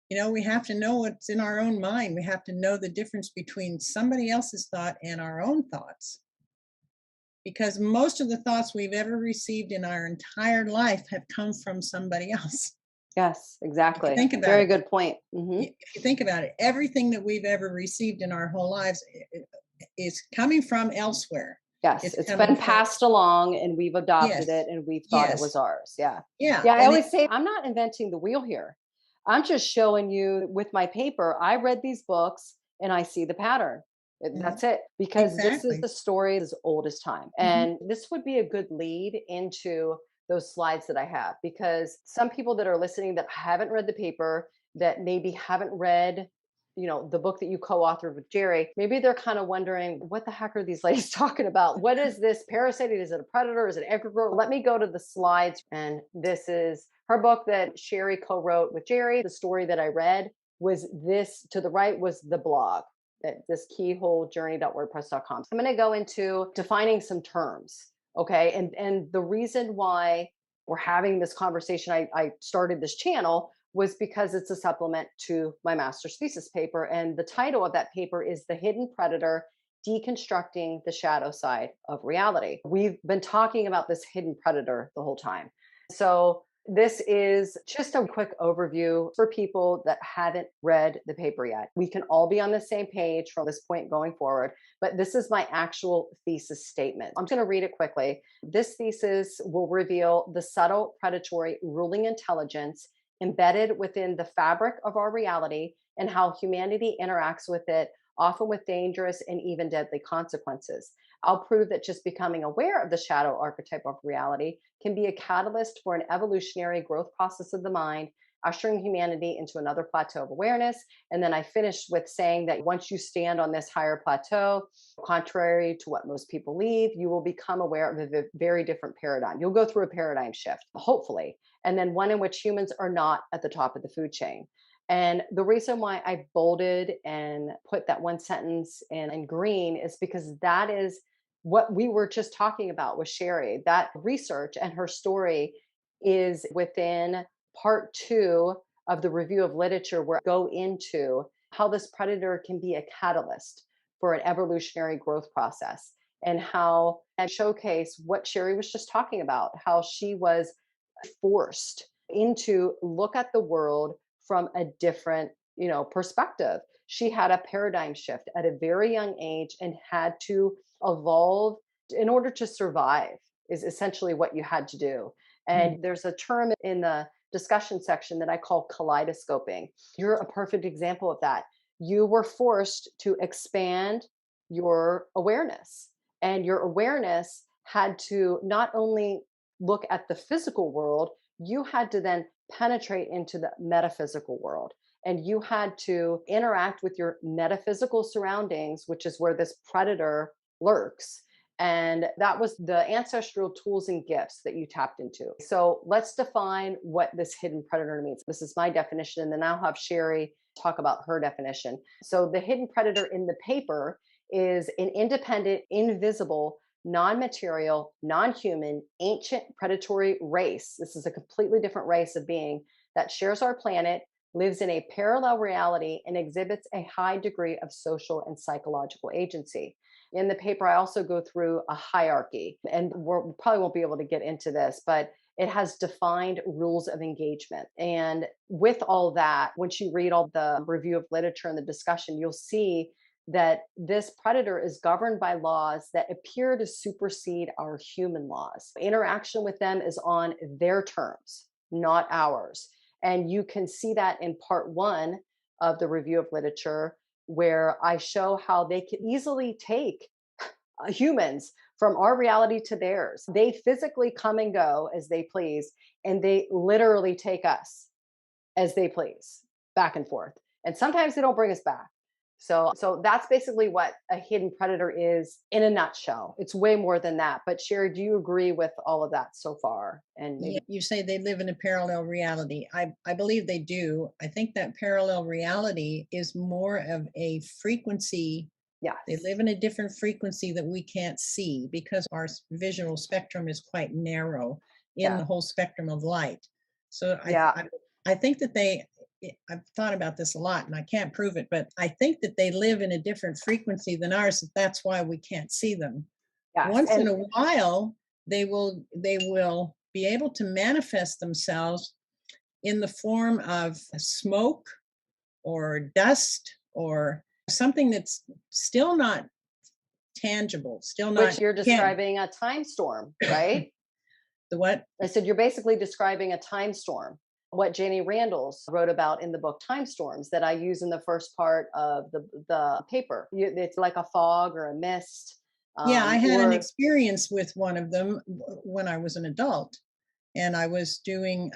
we have to know what's in our own mind. We have to know the difference between somebody else's thought and our own thoughts, because most of the thoughts we've ever received in our entire life have come from somebody else. Yes. If you Exactly. think about Very it, good point. Hmm. if you think about it, everything that we've ever received in our whole lives is coming from elsewhere. Yes, It's it's coming been from, passed along and we've adopted yes, it and we've thought it yes, was ours. Yeah. yeah, Yeah, I and it, always say I'm not inventing the wheel here. I'm just showing you with my paper. I read these books and I see the pattern. mhm, That's it. Because this is exactly. a story as old as time. Mhm, And this would be a good lead into those slides that I have because some people that are listening that haven't read the paper, that maybe haven't read the book that you co-authored with Jerry, maybe they're kind of wondering, what the heck are these ladies talking about? What is this parasite? Is it a predator? Is it an egregore? Let me go to the slides. And this is her book that Sherry co-wrote with Jerry. The story that I read was this. To the right was the blog, that this keyholejourney.wordpress.com. So I'm going to go into defining some terms. Okay. And the reason why we're having this conversation, I started this channel was because it's a supplement to my master's thesis paper. And the title of that paper is The Hidden Predator: Deconstructing the Shadow Side of Reality. We've been talking about this hidden predator the whole time. So this is just a quick overview for people that haven't read the paper yet. We can all be on the same page from this point going forward, but this is my actual thesis statement. I'm going to read it quickly. This thesis will reveal the subtle predatory ruling intelligence embedded within the fabric of our reality and how humanity interacts with it, often with dangerous and even deadly consequences. I'll prove that just becoming aware of the shadow archetype of reality can be a catalyst for an evolutionary growth process of the mind, ushering humanity into another plateau of awareness. And then I finished with saying that once you stand on this higher plateau, contrary to what most people believe, you will become aware of a very different paradigm. You'll go through a paradigm shift, hopefully, and then one in which humans are not at the top of the food chain. And the reason why I bolded and put that one sentence in green is because that is what we were just talking about with Sherry. That research and her story is within part 2 of the review of literature, where I go into how this predator can be a catalyst for an evolutionary growth process and how I showcase what Sherry was just talking about, how she was forced into look at the world from a different perspective. She had a paradigm shift at a very young age and had to evolve in order to survive, is essentially what you had to do. mhm. And there's a term in the discussion section that I call kaleidoscoping. You're a perfect example of that. You were forced to expand your awareness, and your awareness had to not only look at the physical world, you had to then penetrate into the metaphysical world. And you had to interact with your metaphysical surroundings, which is where this predator lurks. And that was the ancestral tools and gifts that you tapped into. So let's define what this hidden predator means. This is my definition, and then I'll have Sherry talk about her definition. So the hidden predator in the paper is an independent, invisible, non-material, non-human, ancient predatory race. This is a completely different race of being that shares our planet, lives in a parallel reality, and exhibits a high degree of social and psychological agency. In the paper, I also go through a hierarchy, and we probably won't be able to get into this, but it has defined rules of engagement. And with all that, once you read all the review of literature and the discussion, you'll see that this predator is governed by laws that appear to supersede our human laws. Interaction with them is on their terms, not ours. And you can see that in part 1 of the review of literature, where I show how they can easily take humans from our reality to theirs. They physically come and go as they please, and they literally take us as they please, back and forth. And sometimes they don't bring us back. So that's basically what a hidden predator is in a nutshell. It's way more than that. But Sherry, do you agree with all of that so far? And Yeah, maybe you say they live in a parallel reality. I believe they do. I think that parallel reality is more of a frequency. They yes, live in a different frequency that we can't see because our visual spectrum is quite narrow in yeah, the whole spectrum of light. So yeah, I think that I've thought about this a lot and I can't prove it, but I think that they live in a different frequency than ours. That's why we can't see them. yes, Once in and a while, they will be able to manifest themselves in the form of smoke or dust or something that's still not tangible, still not. Which you're describing a time storm, right? The what? I said, you're basically describing a time storm. What Janie Randalls wrote about in the book Time Storms that I use in the first part of the paper. It's like a fog or a mist. Yeah, I had an Or experience with one of them when I was an adult. And I was doing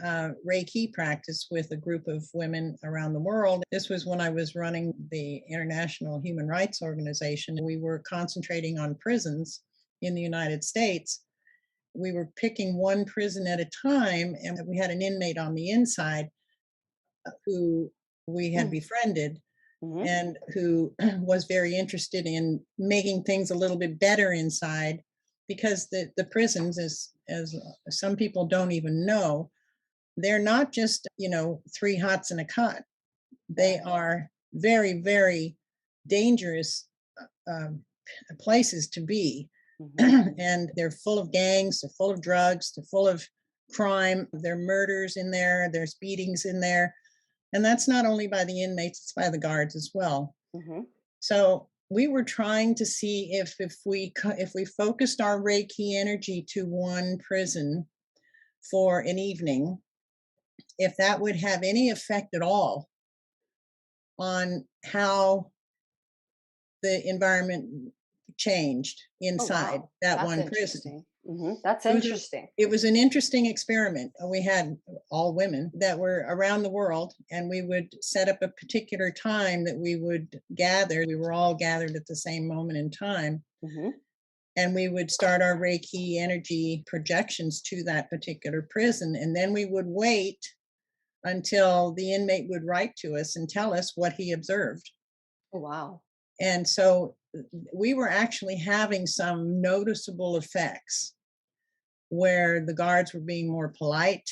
Reiki practice with a group of women around the world. This was when I was running the International Human Rights Organization. We were concentrating on prisons in the United States. We were picking one prison at a time, and we had an inmate on the inside who we had befriended Mhm. and who was very interested in making things a little bit better inside, because the prisons, as some people don't even know, they're not just, 3 hots and a cot. They are very, very dangerous um, places to be. Mhm. And they're full of gangs, they're full of drugs, they're full of crime, there are murders in there, there's beatings in there. And that's not only by the inmates, it's by the guards as well. Mhm. So we were trying to see if we focused our Reiki energy to one prison for an evening, if that would have any effect at all on how the environment changed Oh inside wow, that that's one prison. interesting. That's It was interesting. it was an interesting experiment. We had all women that were around the world, and we would set up a particular time that we would gather. We were all gathered at the same moment in time, Mhm. and we would start our Reiki energy projections to that particular prison, and then we would wait until the inmate would write to us and tell us what he observed. Oh wow. And so we were actually having some noticeable effects where the guards were being more polite.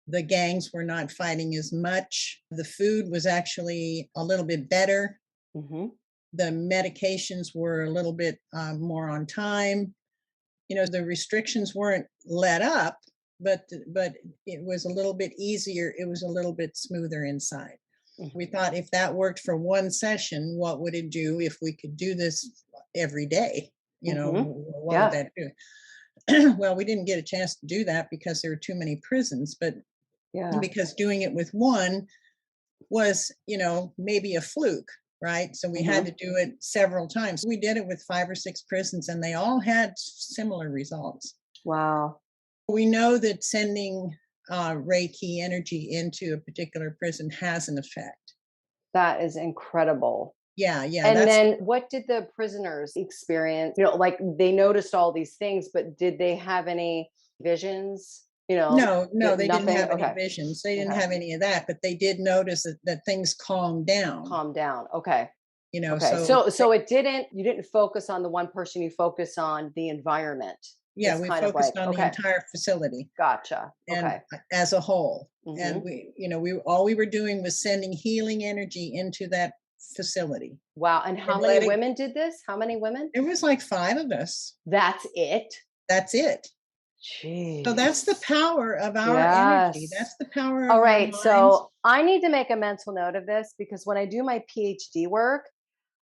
The gangs were not fighting as much. The food was actually a little bit better. Mhm. The medications were a little bit more on time. The restrictions weren't let up, but it was a little bit easier. It was a little bit smoother inside. We Mhm. thought if that worked for one session, what would it do if we could do this every day? Mhm. What would Yeah. that do? Well, we didn't get a chance to do that because there were too many prisons, but Yeah. because doing it with one was, maybe a fluke, right? So we had to Mhm. do it several times. We did it with 5 or 6 prisons, and they all had similar results. Wow. We know that sending Reiki energy into a particular prison has an effect. That is incredible. Yeah, yeah, And that's then what did the prisoners experience? Like they noticed all these things, but did they have any visions? no, no, they didn't Nothing. have any Okay. visions. They didn't Okay. have any of that, but they did notice that things calmed down, Calm down. Okay. Okay. so So you didn't focus on the one person, you focus on the environment. yeah, It's we kind of like, focused on the okay, entire facility gotcha. and Okay. as a whole. And Hmm. we were doing was sending healing energy into that facility Wow. And how and many letting. women did this? How many women? It was like 5 of us. That's it. That's it. So that's the Jeez. power of our energy. Yes. That's the power All of our right. minds. So I need to make a mental note of this because when I do my PhD work,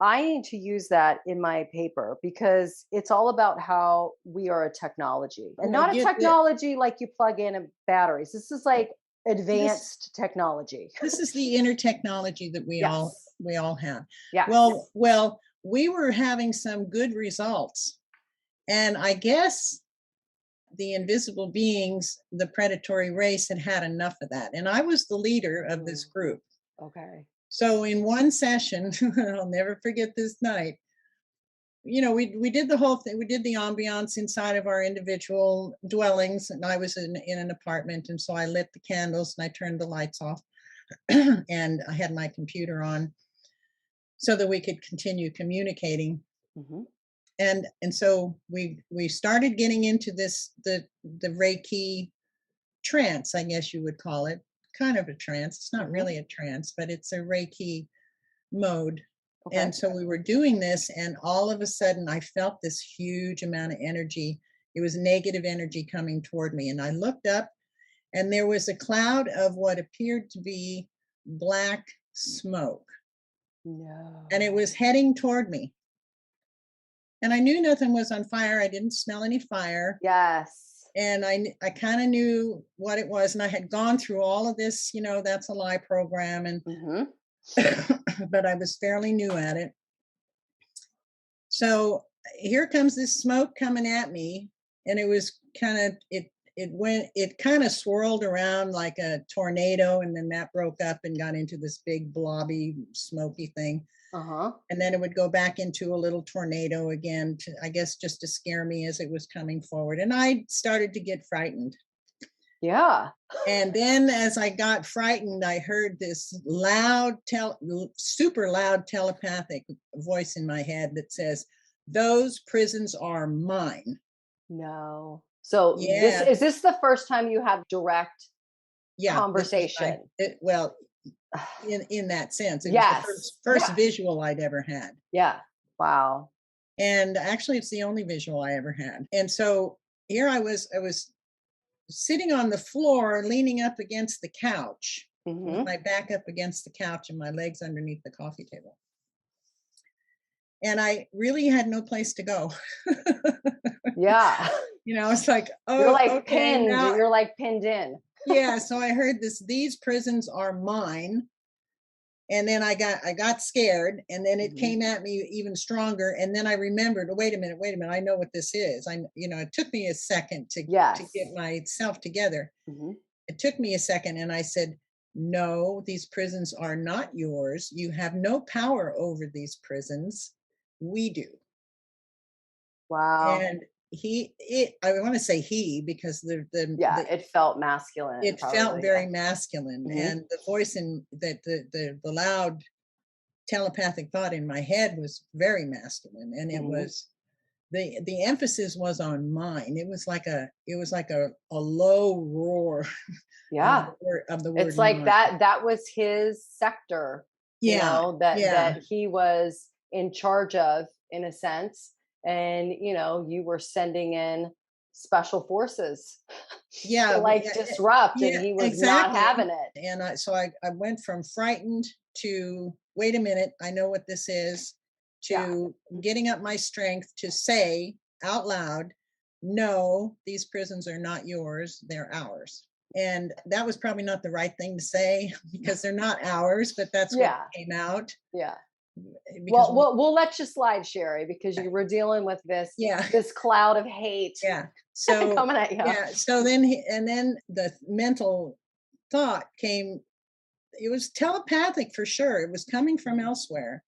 I need to use that in my paper because it's all about how we are a technology and not a Get this. technology like you plug in batteries. This is like This advanced technology. this is the inner technology that we all Yes. we all have. Yes. Well, we were having some good results, and I guess the invisible beings, the predatory race, had had enough of that. And I was the leader of this Mm, group. okay. So in one session, I'll never forget this night. We did the whole thing. We did the ambiance inside of our individual dwellings, and I was in an apartment, and so I lit the candles and I turned the lights off, and I had my computer on so that we could continue communicating. Hmm. And so we started getting into the Reiki trance, I guess you would call it, kind of a trance. It's not Hmm. really a trance, but it's a Reiki mode. And Okay. so we were doing this, and all of a sudden I felt this huge amount of energy. It was negative energy coming toward me. And I looked up, and there was a cloud of what appeared to be black smoke, and it No. was heading toward me. And I knew nothing was on fire. I didn't smell any fire. Yes. And I kind of knew what it was. And I had gone through all of this, that's a lie program. And Hmm. but I was fairly new at it. So here comes this smoke coming at me. And it was kind of, it kind of swirled around like a tornado. And then that broke up and got into this big blobby, smoky thing. Uh-huh. And then it would go back into a little tornado again, I guess, just to scare me as it was coming forward. And I started to get frightened. Yeah. And then as I got frightened, I heard this super loud telepathic voice in my head that says, "Those prisons are mine." No. So Yeah. is this the first time you have direct Yeah. conversation? Well, in that sense, it was Yes. the first Yeah. visual I'd ever had. Yeah. Wow. And actually, it's the only visual I ever had. And so here I was sitting on the floor, leaning up against the couch, with Hmm. my back up against the couch and my legs underneath the coffee table. And I really had no place to go. Yeah. It's like, You're oh, like okay, pinned. now, You're like pinned in. yeah. So I heard these prisons are mine. And then I got scared, and then it Mhm. came at me even stronger. And then I remembered, wait a minute, I know what this is. It took me a second to Yes. get myself together. Mhm. It took me a second, and I said, "No, these prisons are not yours. You have no power over these prisons. We do." Wow. And I want to say he, because Yeah, it felt masculine, it felt probably. very Yeah. masculine, Mhm. and the voice in that the loud telepathic thought in my head was very masculine, and it Mhm. was the emphasis was on mine. It was like a low roar Yeah. of the word It's like mine. that was his sector, Yeah, yeah, that he was in charge of, in a sense. And, you were sending in special forces to yeah, like disrupt, and yeah, he was not exactly. having it. And I went from frightened to, wait a minute, I know what this is, Yeah. to getting up my strength to say out loud, "No, these prisons are not yours, they're ours." And that was probably not the right thing to say because they're not ours, but that's what Yeah. came out. Yeah. Because Well, we'll let you slide, Sherry, because you were dealing with this yeah, this cloud of hate yeah. So coming at you. yeah, so then the mental thought came. It was telepathic for sure. It was coming from elsewhere.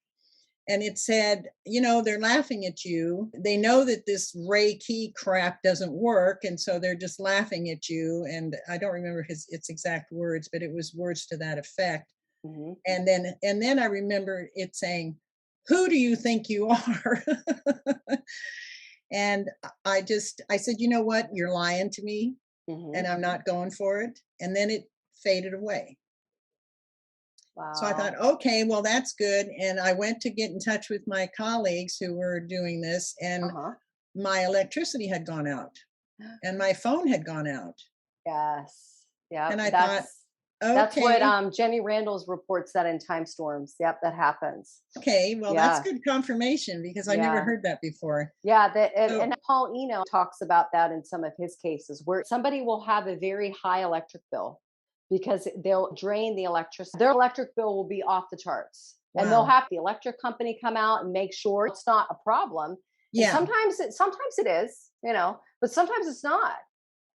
And it said, they're laughing at you. They know that this Reiki crap doesn't work. And so they're just laughing at you. And I don't remember its exact words, but it was words to that effect. Mhm. And then I remember it saying, "Who do you think you are?" And I said, "You know what? You're lying to me, and Mhm. I'm not going for it." And then it faded away. So I thought, Wow. okay, well, that's good. And I went to get in touch with my colleagues who were doing this, and Uh-huh. my electricity had gone out and my phone had gone out. Yes. Yep. And I thought, That's what okay, Jenny Randall's reports that in time storms. Yep, that happens. okay, well, that's Yeah. good confirmation because I never Yeah. heard that before. Yeah, So, and Paul Eno talks about that in some of his cases where somebody will have a very high electric bill because they'll drain the electricity. Their electric bill will be off the charts. And they'll wow. have the electric company come out and make sure it's not a problem. And Yeah, sometimes it is, but sometimes it's not.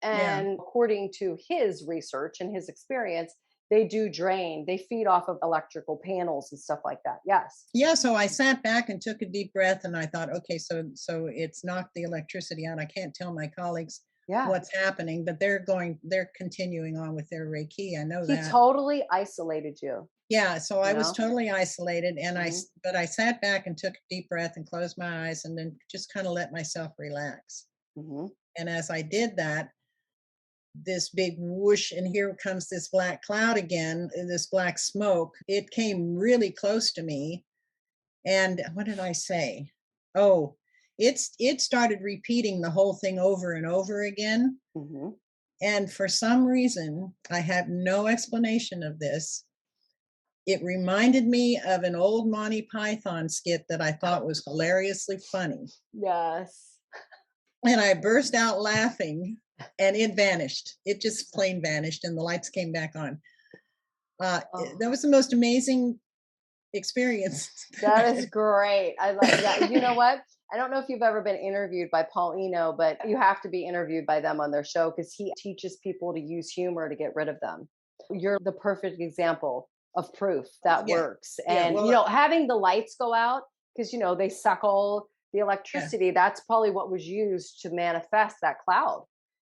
yeah. And according to his research and his experience, they do drain, they feed off of electrical panels and stuff like that. Yes. Yeah, so I sat back and took a deep breath and I thought, okay, so it's knocked the electricity out. I can't tell my colleagues Yeah. what's happening, but they're continuing on with their Reiki. I know He that. totally isolated you, Yeah, so you I was know? totally isolated, and Mhm. but I sat back and took a deep breath and closed my eyes and then just kind of let myself relax. Mhm. And as I did that, this big whoosh, and here comes this black cloud again, this black smoke. It came really close to me. And what did I say? Oh, it started repeating the whole thing over and over again. And for some reason, I have no explanation of this. it reminded me of an old Monty Python skit that I thought was hilariously funny. Yes. And I burst out laughing and it vanished. It just plain vanished and the lights came back on. Oh, That was the most amazing experience. that is great. I love that. You know what? I don't know if you've ever been interviewed by Paul Eno, but you have to be interviewed by them on their show because he teaches people to use humor to get rid of them. You're the perfect example of proof that Yeah. works. Yeah. And, Well, having the lights go out, because, they suck all the yeah. electricity, that's probably what was used to manifest that cloud.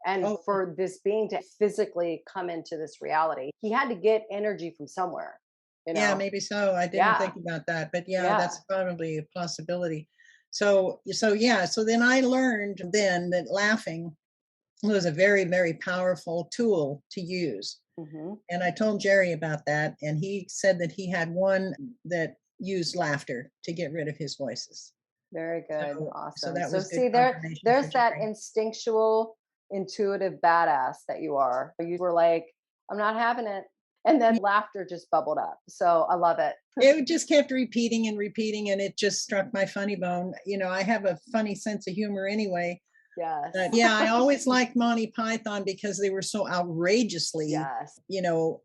And Oh, for this being to physically come into this reality, he had to get energy from somewhere, yeah, maybe so. I didn't Yeah. think about that, but yeah, Yeah. that's probably a possibility. So yeah, so then I learned then that laughing was a very, very powerful tool to use. Hmm. And I told Jerry about that, and he said that he had one that used laughter to get rid of his voices. Very good. So Awesome. that So was good see confirmation for there's that Jerry. instinctual, intuitive badass that you are. You were like, I'm not having it. And then laughter just bubbled up. So I love it. It just kept repeating and repeating, and it just struck my funny bone. I have a funny sense of humor anyway. Yes. But yeah, I always liked Monty Python because they were so outrageously, Yes.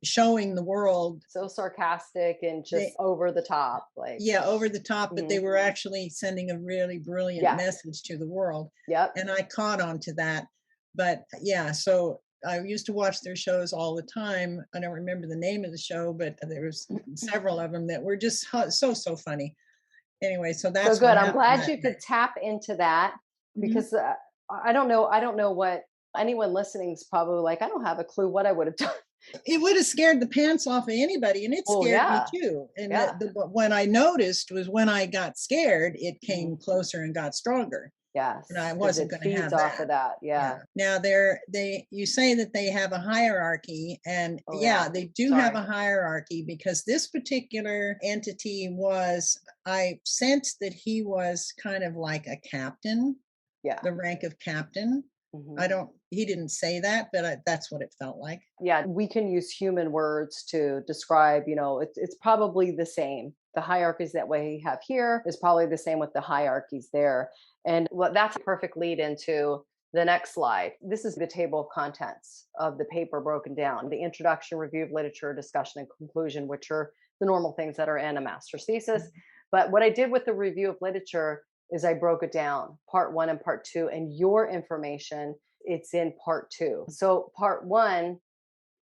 showing the world. So sarcastic and just They, over the top. Like, yeah, over the top, but they mhm. were actually sending a really brilliant Yeah. message to the world. Yep. And I caught on to that. But yeah, so I used to watch their shows all the time. I don't remember the name of the show, but there was several of them that were just so funny. Anyway, so So that's good. what I'm happened glad that you day. could tap into that Mhm. because I don't know what anyone listening is probably like, I don't have a clue what I would have done. It would have scared the pants off of anybody, and it Well, scared me yeah. too. And Yeah. but when I noticed was when I got scared, it Mhm. came closer and got stronger. And I Yes, because wasn't it going to feeds have off of that. that. Yeah. Yeah. Now you say that they have a hierarchy, and Oh, yeah, yeah. they do have Sorry. a hierarchy because this particular entity I sensed that he was kind of like a captain, Yeah. the rank of captain. Mhm. He didn't say that, but that's what it felt like. Yeah, we can use human words to describe, it's probably the same. The hierarchies that we have here is probably the same with the hierarchies there. And that's a perfect lead into the next slide. This is the table of contents of the paper broken down, the introduction, review of literature, discussion, and conclusion, which are the normal things that are in a master's thesis. But what I did with the review of literature is I broke it down, part one and part two, and your information, it's in part two. So part one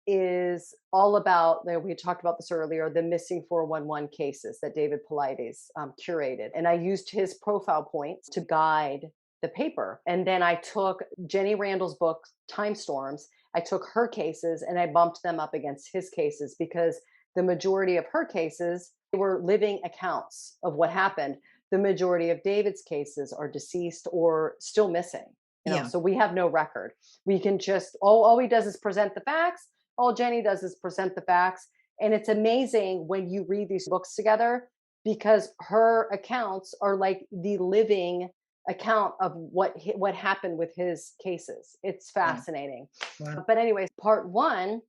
is all about, we talked about this earlier, the missing 411 cases that David Paulides curated. And I used his profile points to guide the paper. And then I took Jenny Randall's book, Time Storms, I took her cases and I bumped them up against his cases because the majority of her cases were living accounts of what happened. The majority of David's cases are deceased or still missing. Yeah. So we have no record. We can just, all he does is present the facts. All Jenny does is present the facts. And it's amazing when you read these books together because her accounts are like the living account of what happened with his cases. It's Yeah. fascinating. Wow. But anyways, part one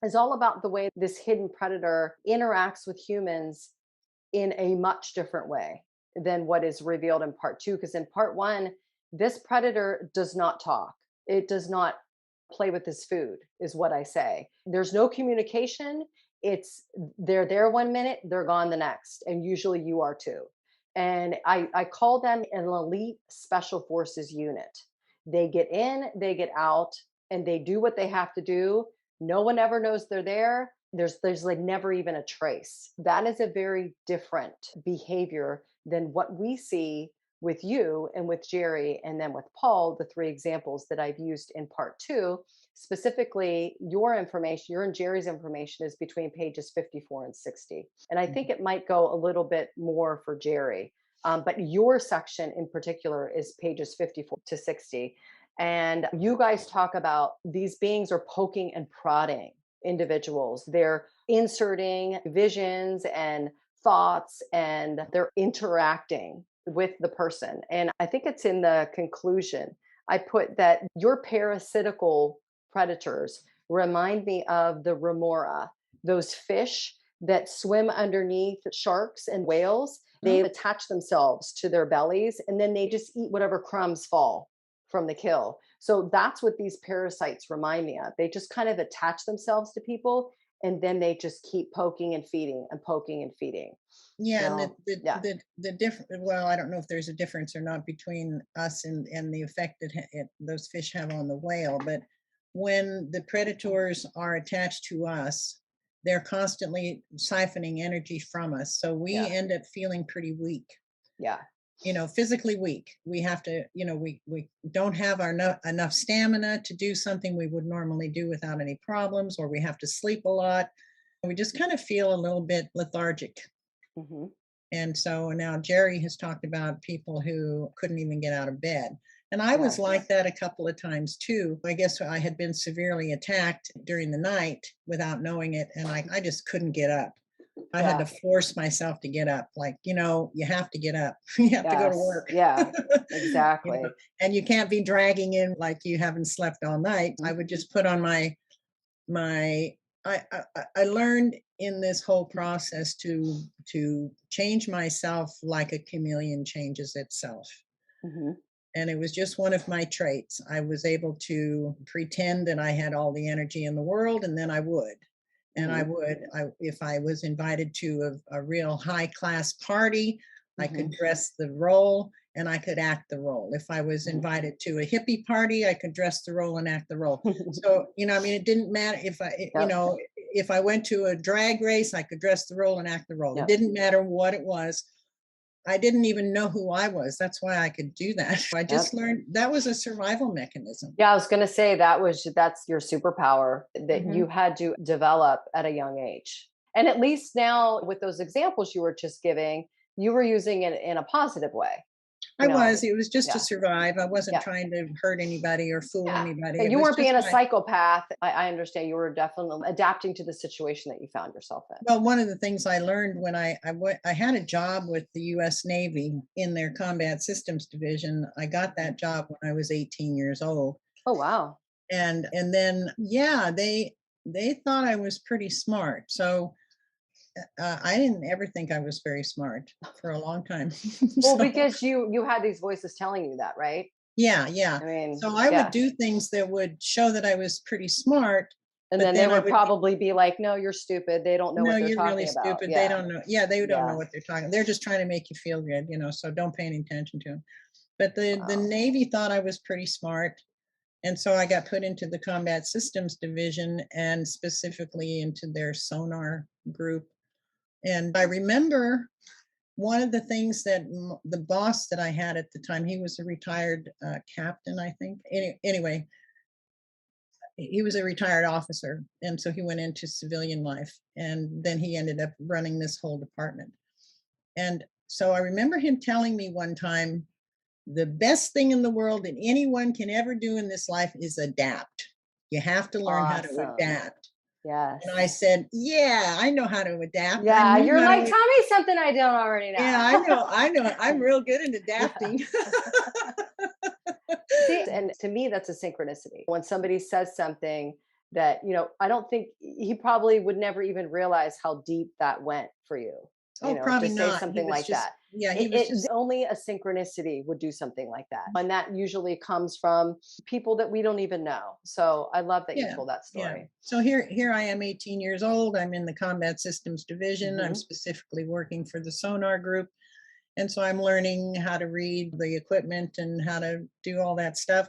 is all about the way this hidden predator interacts with humans in a much different way than what is revealed in part two. Because in part one, this predator does not talk. It does not play with his food, is what I say. There's no communication. It's they're there 1 minute, they're gone the next. And usually you are too. And I call them an elite special forces unit. They get in, they get out, and they do what they have to do. No one ever knows they're there. There's like never even a trace. That is a very different behavior than what we see with you and with Jerry and then with Paul, the three examples that I've used in part two. Specifically, your and Jerry's information is between pages 54 and 60. And I think it might go a little bit more for Jerry. But your section in particular is pages 54 to 60. And you guys talk about these beings are poking and prodding individuals. They're inserting visions and thoughts and they're interacting with the person. And I think it's in the conclusion. I put that your parasitical predators remind me of the remora, those fish that swim underneath sharks and whales. They attach themselves to their bellies and then they just eat whatever crumbs fall from the kill. So that's what these parasites remind me of. They just kind of attach themselves to people and then they just keep poking and feeding and poking and feeding. Yeah, and So, yeah, the different. Well, I don't know if there's a difference or not between us and the effect that those fish have on the whale. But when the predators are attached to us, they're constantly siphoning energy from us, so we yeah, end up feeling pretty weak. yeah. Physically weak. We have to. We don't have our enough stamina to do something we would normally do without any problems, or we have to sleep a lot. We just kind of feel a little bit lethargic. Hmm. And so now Jerry has talked about people who couldn't even get out of bed. And I was Yes. like that a couple of times too. I guess I had been severely attacked during the night without knowing it. And I just couldn't get up. I had to Yeah. force myself to get up. Like, you have to get up. You have to go to Yes. work. Yeah. you know, Exactly. and you can't be dragging in like you haven't slept all night. I would Mhm. just put on my I learned in this whole process to change myself like a chameleon changes itself. Mhm. And it was just one of my traits. I was able to pretend that I had all the energy in the world, and then I would. And Mhm. if I was invited to a real high class party, I could Mhm. dress the role and I could act the role. If I was Mhm. invited to a hippie party, I could dress the role and act the role. So, I mean, it didn't matter Yep. if I went to a drag race, I could dress the role and act the role. It Yep. didn't matter what it was. I didn't even know who I was. That's why I could do that. I just Yep. learned that was a survival mechanism. Yeah, I was gonna say that's your superpower that you Mhm. had to develop at a young age. And at least now with those examples you were just giving, you were using it in a positive way, I was. know? It was just to Yeah. survive. I wasn't Yeah. trying to hurt anybody or fool Yeah. anybody. Yeah, It you was weren't just being a my psychopath. I understand you were definitely adapting to the situation that you found yourself in. well, one of the things I learned when I had a job with the U.S. Navy in their Combat Systems Division. I got that job when I was 18 years old, Oh, wow. and then yeah, they thought I was pretty smart. So I didn't ever think I was very smart for a long time. Well, So because you had these voices telling you that, right? yeah, yeah. I mean, So I would yeah. do things that would show that I was pretty smart, And but then they then I would would probably be like, "No, you're stupid. They don't know no, what they're you're really talking about." stupid. They Yeah. don't know. Yeah, they don't know Yeah. what they're talking. They're just trying to make you feel good, so don't pay any attention to them. But the Wow. Navy thought I was pretty smart, and so I got put into the Combat Systems Division and specifically into their sonar group. And I remember one of the things that the boss that I had at the time, he was a retired captain, I think. Anyway, he was a retired officer, and so he went into civilian life, and then he ended up running this whole department. And so I remember him telling me one time, the best thing in the world that anyone can ever do in this life is adapt. You have to learn how to Awesome. adapt. And I Yes. said, yeah, I know how to adapt. I Yeah, knew you're how like, to. "Tell me something I don't already Yeah, know." I know. I'm real good at Yeah. adapting. See, and to me, that's a synchronicity. When somebody says something that, I don't think he probably would never even realize how deep that went for you, Oh, to probably say not. He something was like just, that. yeah, he It, was it just only a synchronicity would do something like that. And that usually comes from people that we don't even know. So I love that you yeah, told that yeah. story. So here I am, 18 years old. I'm in the Combat Systems Division. I'm Hmm. specifically working for the sonar group. And so I'm learning how to read the equipment and how to do all that stuff.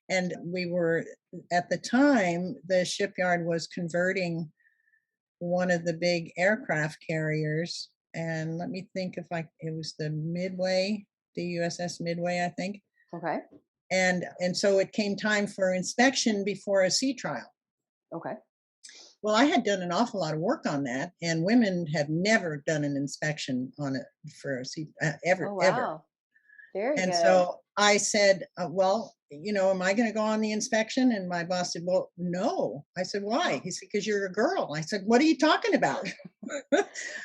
And we were, at the time, the shipyard was converting one of the big aircraft carriers. And let me think, it was the Midway, the USS Midway, I think. Okay. And so it came time for inspection before a sea trial. Okay. Well, I had done an awful lot of work on that, and women have never done an inspection on it for a sea, Oh, ever. wow. Very And good. so I said, well, am I going to go on the inspection? And my boss said, well, no. I said, why? He said, because you're a girl. I said, what are you talking about?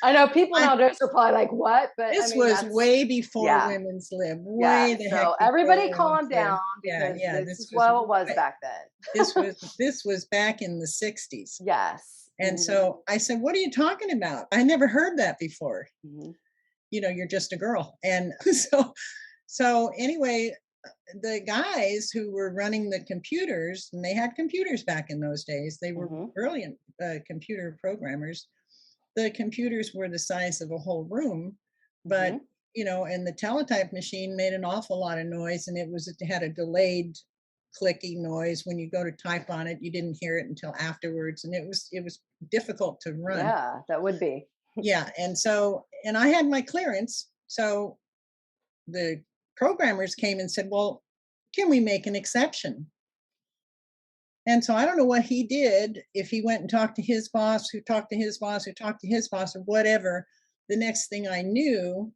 I know people I, nowadays are probably like, what? But I this mean, was that's, way before yeah. women's lib, Yeah. way the heck So before everybody women's calm lib. down Yeah, because yeah. this is what it was back then. This was back in the 60s. Yes. And Mhm. so I said, what are you talking about? I never heard that before. Mhm. You're just a girl. And so anyway, the guys who were running the computers, and they had computers back in those days, they were Mhm. brilliant computer programmers. The computers were the size of a whole room, but Mhm. and the teletype machine made an awful lot of noise, and it had a delayed clicking noise. When you go to type on it, you didn't hear it until afterwards, and it was difficult to run. Yeah, that would be. Yeah, and I had my clearance, so the programmers came and said, well, can we make an exception? And so I don't know what he did, if he went and talked to his boss, who talked to his boss, who talked to his boss, or whatever. The next thing I knew,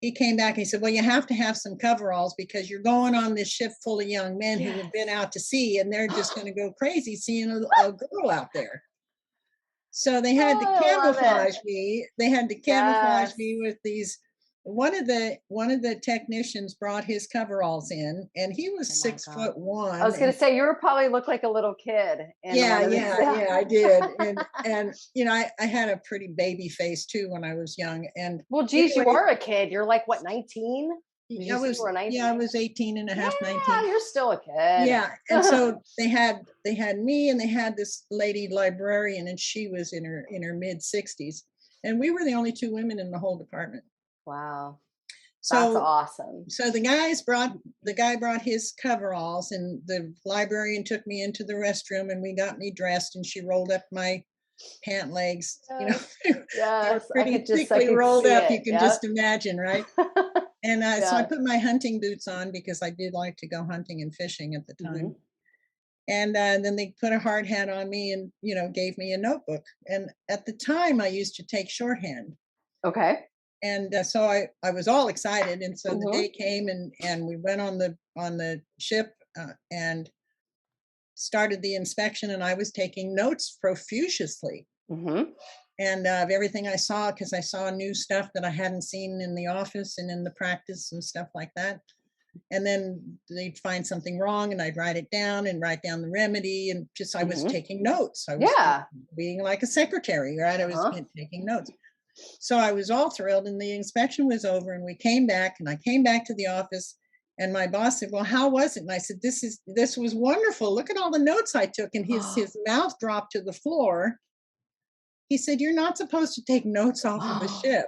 he came back and he said, well, you have to have some coveralls because you're going on this ship full of young men who have been Yes. out to sea, and they're just going to go crazy seeing a girl out there. So they had to Oh, I love it. camouflage me. They had to camouflage Yes. me with these. One of the technicians brought his coveralls in, and he Oh was my six God. foot I one. was gonna And say you were probably look like a little kid in yeah, one of these. yeah, Yeah. yeah, I did. And I had a pretty baby face too when I was young. And Well, geez, you anyway, are a kid. You're like what, 19? Did you say you were I 19? was 18 and a half, Yeah, 19. you're still a kid. Yeah, and so they had me, and they had this lady librarian, and she was in her mid 60s, and we were the only two women in the whole department. Wow. That's So awesome. so the guy brought his coveralls, and the librarian took me into the restroom, and we got me dressed, and she rolled up my pant legs. Yes. They were Yes. pretty I thickly could rolled see up. it. You can Yep. just imagine, right? And so I Yes. put my hunting boots on because I did like to go hunting and fishing at the time. Hmm. And then they put a hard hat on me, and gave me a notebook. And at the time, I used to take shorthand, Okay. and so I was all excited. And so the Hmm. day came, and we went on the ship, and started the inspection, and I was taking notes profusely, Hmm. and of everything I saw, because I saw new stuff that I hadn't seen in the office and in the practice and stuff like that. And then they'd find something wrong, and I'd write it down and write down the remedy, and just I was Hmm. taking notes. I was Yeah. being like a secretary, right? I was Uh-huh. taking notes. So I was all thrilled, and the inspection was over, and we came back, and I came back to the office, and my boss said, well, how was it? And I said, this was wonderful. Look at all the notes I took. And his mouth dropped to the floor. He said, you're not supposed to take notes off of a ship.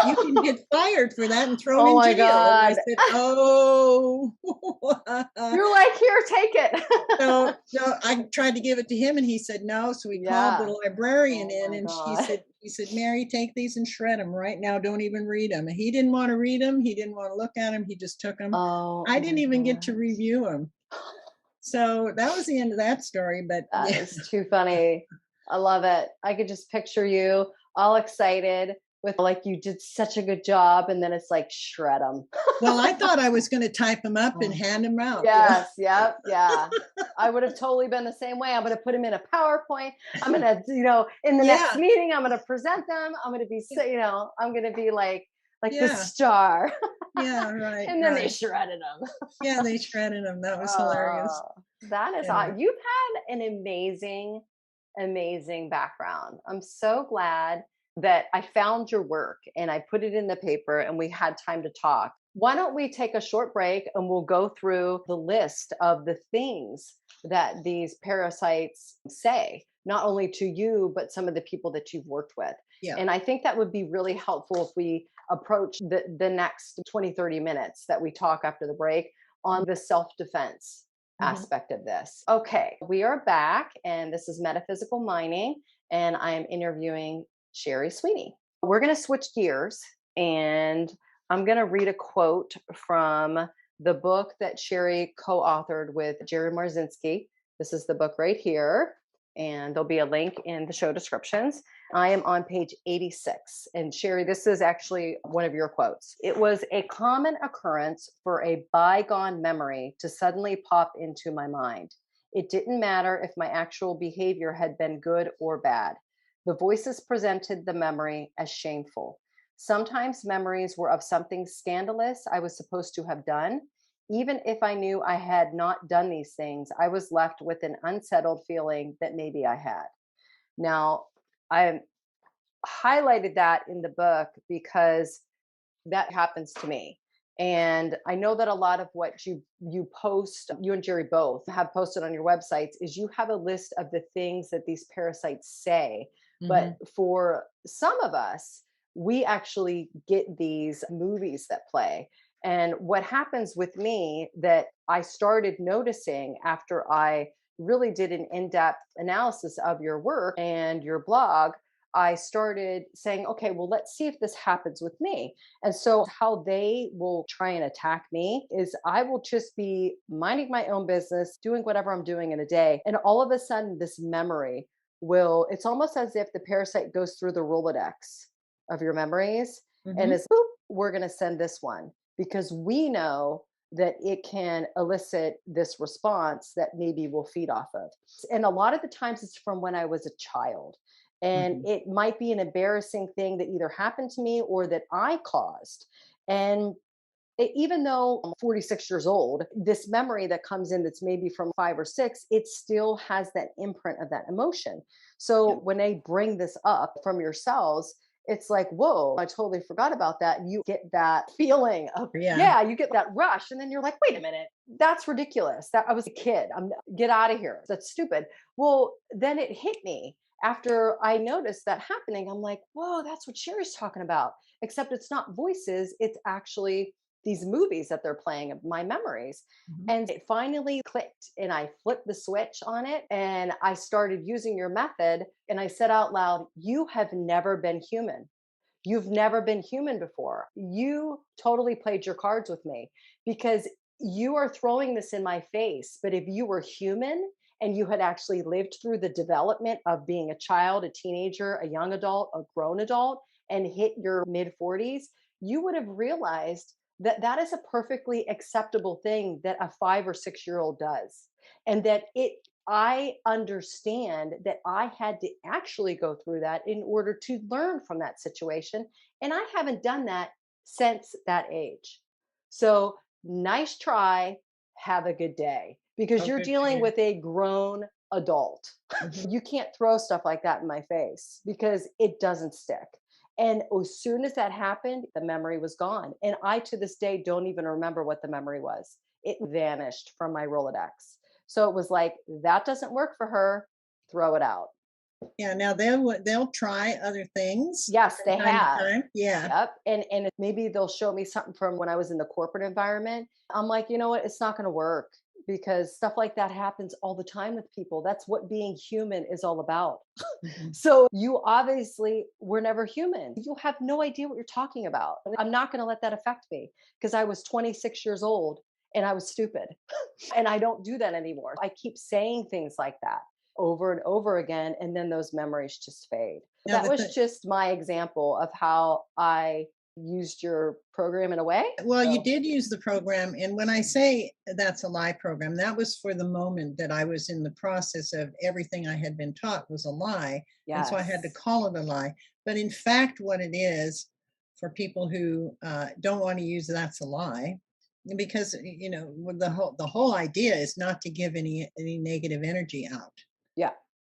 You can get fired for that and thrown Oh in my jail. And I God. said, oh. You're like, here, take So it. no, I tried to give it to him, and he said no. So we called the Yeah. librarian Oh in, my and God. he said, Mary, take these and shred them right now. Don't even read them. And he didn't want to read them. He didn't want to look at them. He just took them. Oh I didn't my even get to God. review them. So that was the end of that story. But That yeah, is too funny. I love it. I could just picture you all excited with like you did such a good job, and then it's like shred them. well, I thought I was going to type them up and Oh, hand them out. yes, yep, yeah. I would have totally been the same way. I'm going to put them in a PowerPoint. I'm going to, in the next Yeah, meeting, I'm going to present them. I'm going to be, I'm going to be like the yeah, star. yeah. Right, And then they right. shredded them. Yeah, they shredded them. That was hilarious. Oh, that is Yeah. you've had an amazing, amazing background. I'm so glad that I found your work and I put it in the paper and we had time to talk. Why don't we take a short break and we'll go through the list of the things that these parasites say, not only to you, but some of the people that you've worked with. Yeah. And I think that would be really helpful if we approach the next 20, 30 minutes that we talk after the break on the self-defense Mhm. aspect of this. Okay, we are back, and this is Metaphysical Mining, and I am interviewing Sherry Sweeney. We're going to switch gears, and I'm going to read a quote from the book that Sherry co authored with Jerry Marzinski. This is the book right here, and there'll be a link in the show descriptions. I am on page 86. And Sherry, this is actually one of your quotes. It was a common occurrence for a bygone memory to suddenly pop into my mind. It didn't matter if my actual behavior had been good or bad. The voices presented the memory as shameful. Sometimes memories were of something scandalous I was supposed to have done. Even if I knew I had not done these things, I was left with an unsettled feeling that maybe I had. Now, I highlighted that in the book because that happens to me. And I know that a lot of what you post, you and Jerry both have posted on your websites, is you have a list of the things that these parasites say. But Hmm. for some of us, we actually get these movies that play. And what happens with me that I started noticing after I really did an in-depth analysis of your work and your blog, I started saying, okay, well, let's see if this happens with me. And so, how they will try and attack me is I will just be minding my own business, doing whatever I'm doing in a day. And all of a sudden, this memory it's almost as if the parasite goes through the Rolodex of your memories and Hmm. is, boop, we're going to send this one because we know that it can elicit this response that maybe we'll feed off of. And a lot of the times it's from when I was a child. And Hmm. it might be an embarrassing thing that either happened to me or that I caused. And even though I'm 46 years old, this memory that comes in that's maybe from 5 or 6, it still has that imprint of that emotion. Yeah. So when they bring this up from your cells, it's like, whoa, I totally forgot about that. And you get that feeling of, Yeah. yeah, you get that rush. And then you're like, wait a minute, that's ridiculous. That I was a kid. Get out of here. That's stupid. Well, then it hit me after I noticed that happening. I'm like, whoa, that's what Sherry's talking about. Except it's not voices, it's actually these movies that they're playing of my memories. Mhm. And it finally clicked and I flipped the switch on it and I started using your method. And I said out loud, you have never been human. You've never been human before. You totally played your cards with me because you are throwing this in my face. But if you were human and you had actually lived through the development of being a child, a teenager, a young adult, a grown adult, and hit your mid 40s, you would have realized that that is a perfectly acceptable thing that a 5 or 6 year old does. And that I understand that I had to actually go through that in order to learn from that situation. And I haven't done that since that age. So nice try. Have a good day because Oh, you're good for dealing you. with a grown adult. Mhm. You can't throw stuff like that in my face because it doesn't stick. And as soon as that happened, the memory was gone. And I, to this day, don't even remember what the memory was. It vanished from my Rolodex. So it was like, that doesn't work for her. Throw it out. Yeah. Now they'll try other things Yes, from they time to have. time. Yeah. Yep. And maybe they'll show me something from when I was in the corporate environment. I'm like, you know what? It's not going to work because stuff like that happens all the time with people. That's what being human is all about. Mhm. So you obviously were never human. You have no idea what you're talking about. I'm not going to let that affect me because I was 26 years old and I was stupid. And I don't do that anymore. I keep saying things like that over and over again. And then those memories just fade. Now That the was thing. just my example of how I used your program in a way. Well, you So, did use the program, and when I say that's a lie program, that was for the moment that I was in the process of everything I had been taught was a lie, and so I had to yes. call it a lie. But in fact, what it is for people who don't want to use that's a lie, because the whole idea is not to give any negative energy out. Yeah.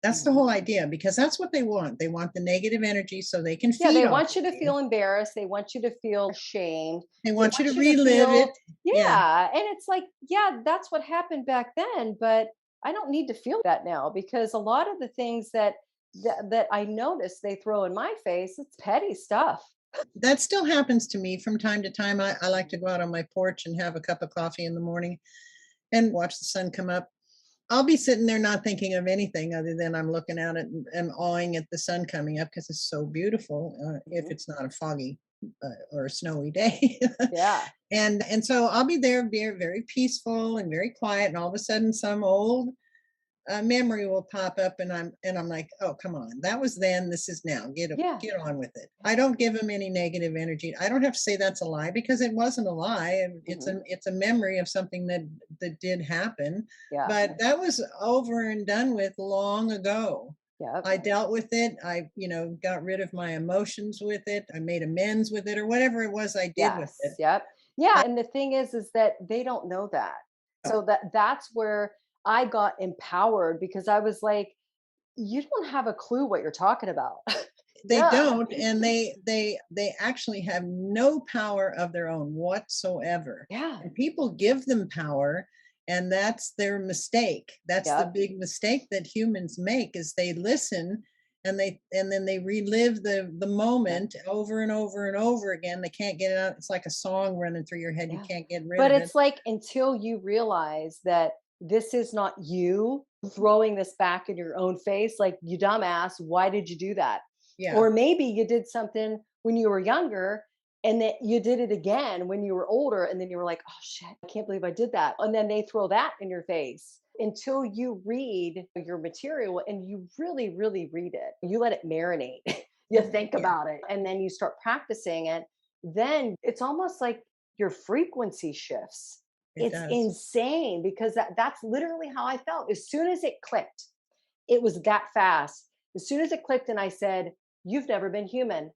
That's the Mhm. whole idea because that's what they want. They want the negative energy so they can Yeah, feed they off want of you to you. feel embarrassed. They want you to feel ashamed. They They want you to want you to relive it. feel, Yeah. yeah. And it's like, yeah, that's what happened back then, but I don't need to feel that now because a lot of the things that I notice they throw in my face, it's petty stuff. That still happens to me from time to time. I like to go out on my porch and have a cup of coffee in the morning and watch the sun come up. I'll be sitting there not thinking of anything other than I'm looking out at and awing at the sun coming up because it's so beautiful. If Mhm. it's not a foggy or a snowy day, Yeah. and so I'll be there, very peaceful and very quiet, and all of a sudden some old a memory will pop up and I'm like, oh, come on, that was then, this is now, Yeah. get on with it. I don't give them any negative energy. I don't have to say that's a lie because it wasn't a lie, and Hmm. it's a memory of something that did happen, Yeah. but that was over and done with long ago. Yep. I dealt with it. I got rid of my emotions with it. I made amends with it, or whatever it was I did with Yes. it. Yep. Yeah. And the thing is that they don't know that. Oh, So that's where I got empowered because I was like, you don't have a clue what you're talking about. They Yeah. don't, and they actually have no power of their own whatsoever. Yeah. And people give them power, and that's their mistake. That's the Yep. big mistake that humans make is they listen and then they relive the Yep. moment over and over and over again. They can't get it out. It's like a song running through your head. You Yeah. can't get rid But of it. it's like until you realize that this is not you throwing this back in your own face, like, you dumbass, why did you do that? Yeah. Or maybe you did something when you were younger and that you did it again when you were older. And then you were like, oh shit, I can't believe I did that. And then they throw that in your face until you read your material and you really, really read it. You let it marinate. You think Yeah, about it and then you start practicing it. Then it's almost like your frequency shifts. it It's does. insane because that's literally how I felt. As soon as it clicked, it was that fast. As soon as it clicked and I said, "You've never been human."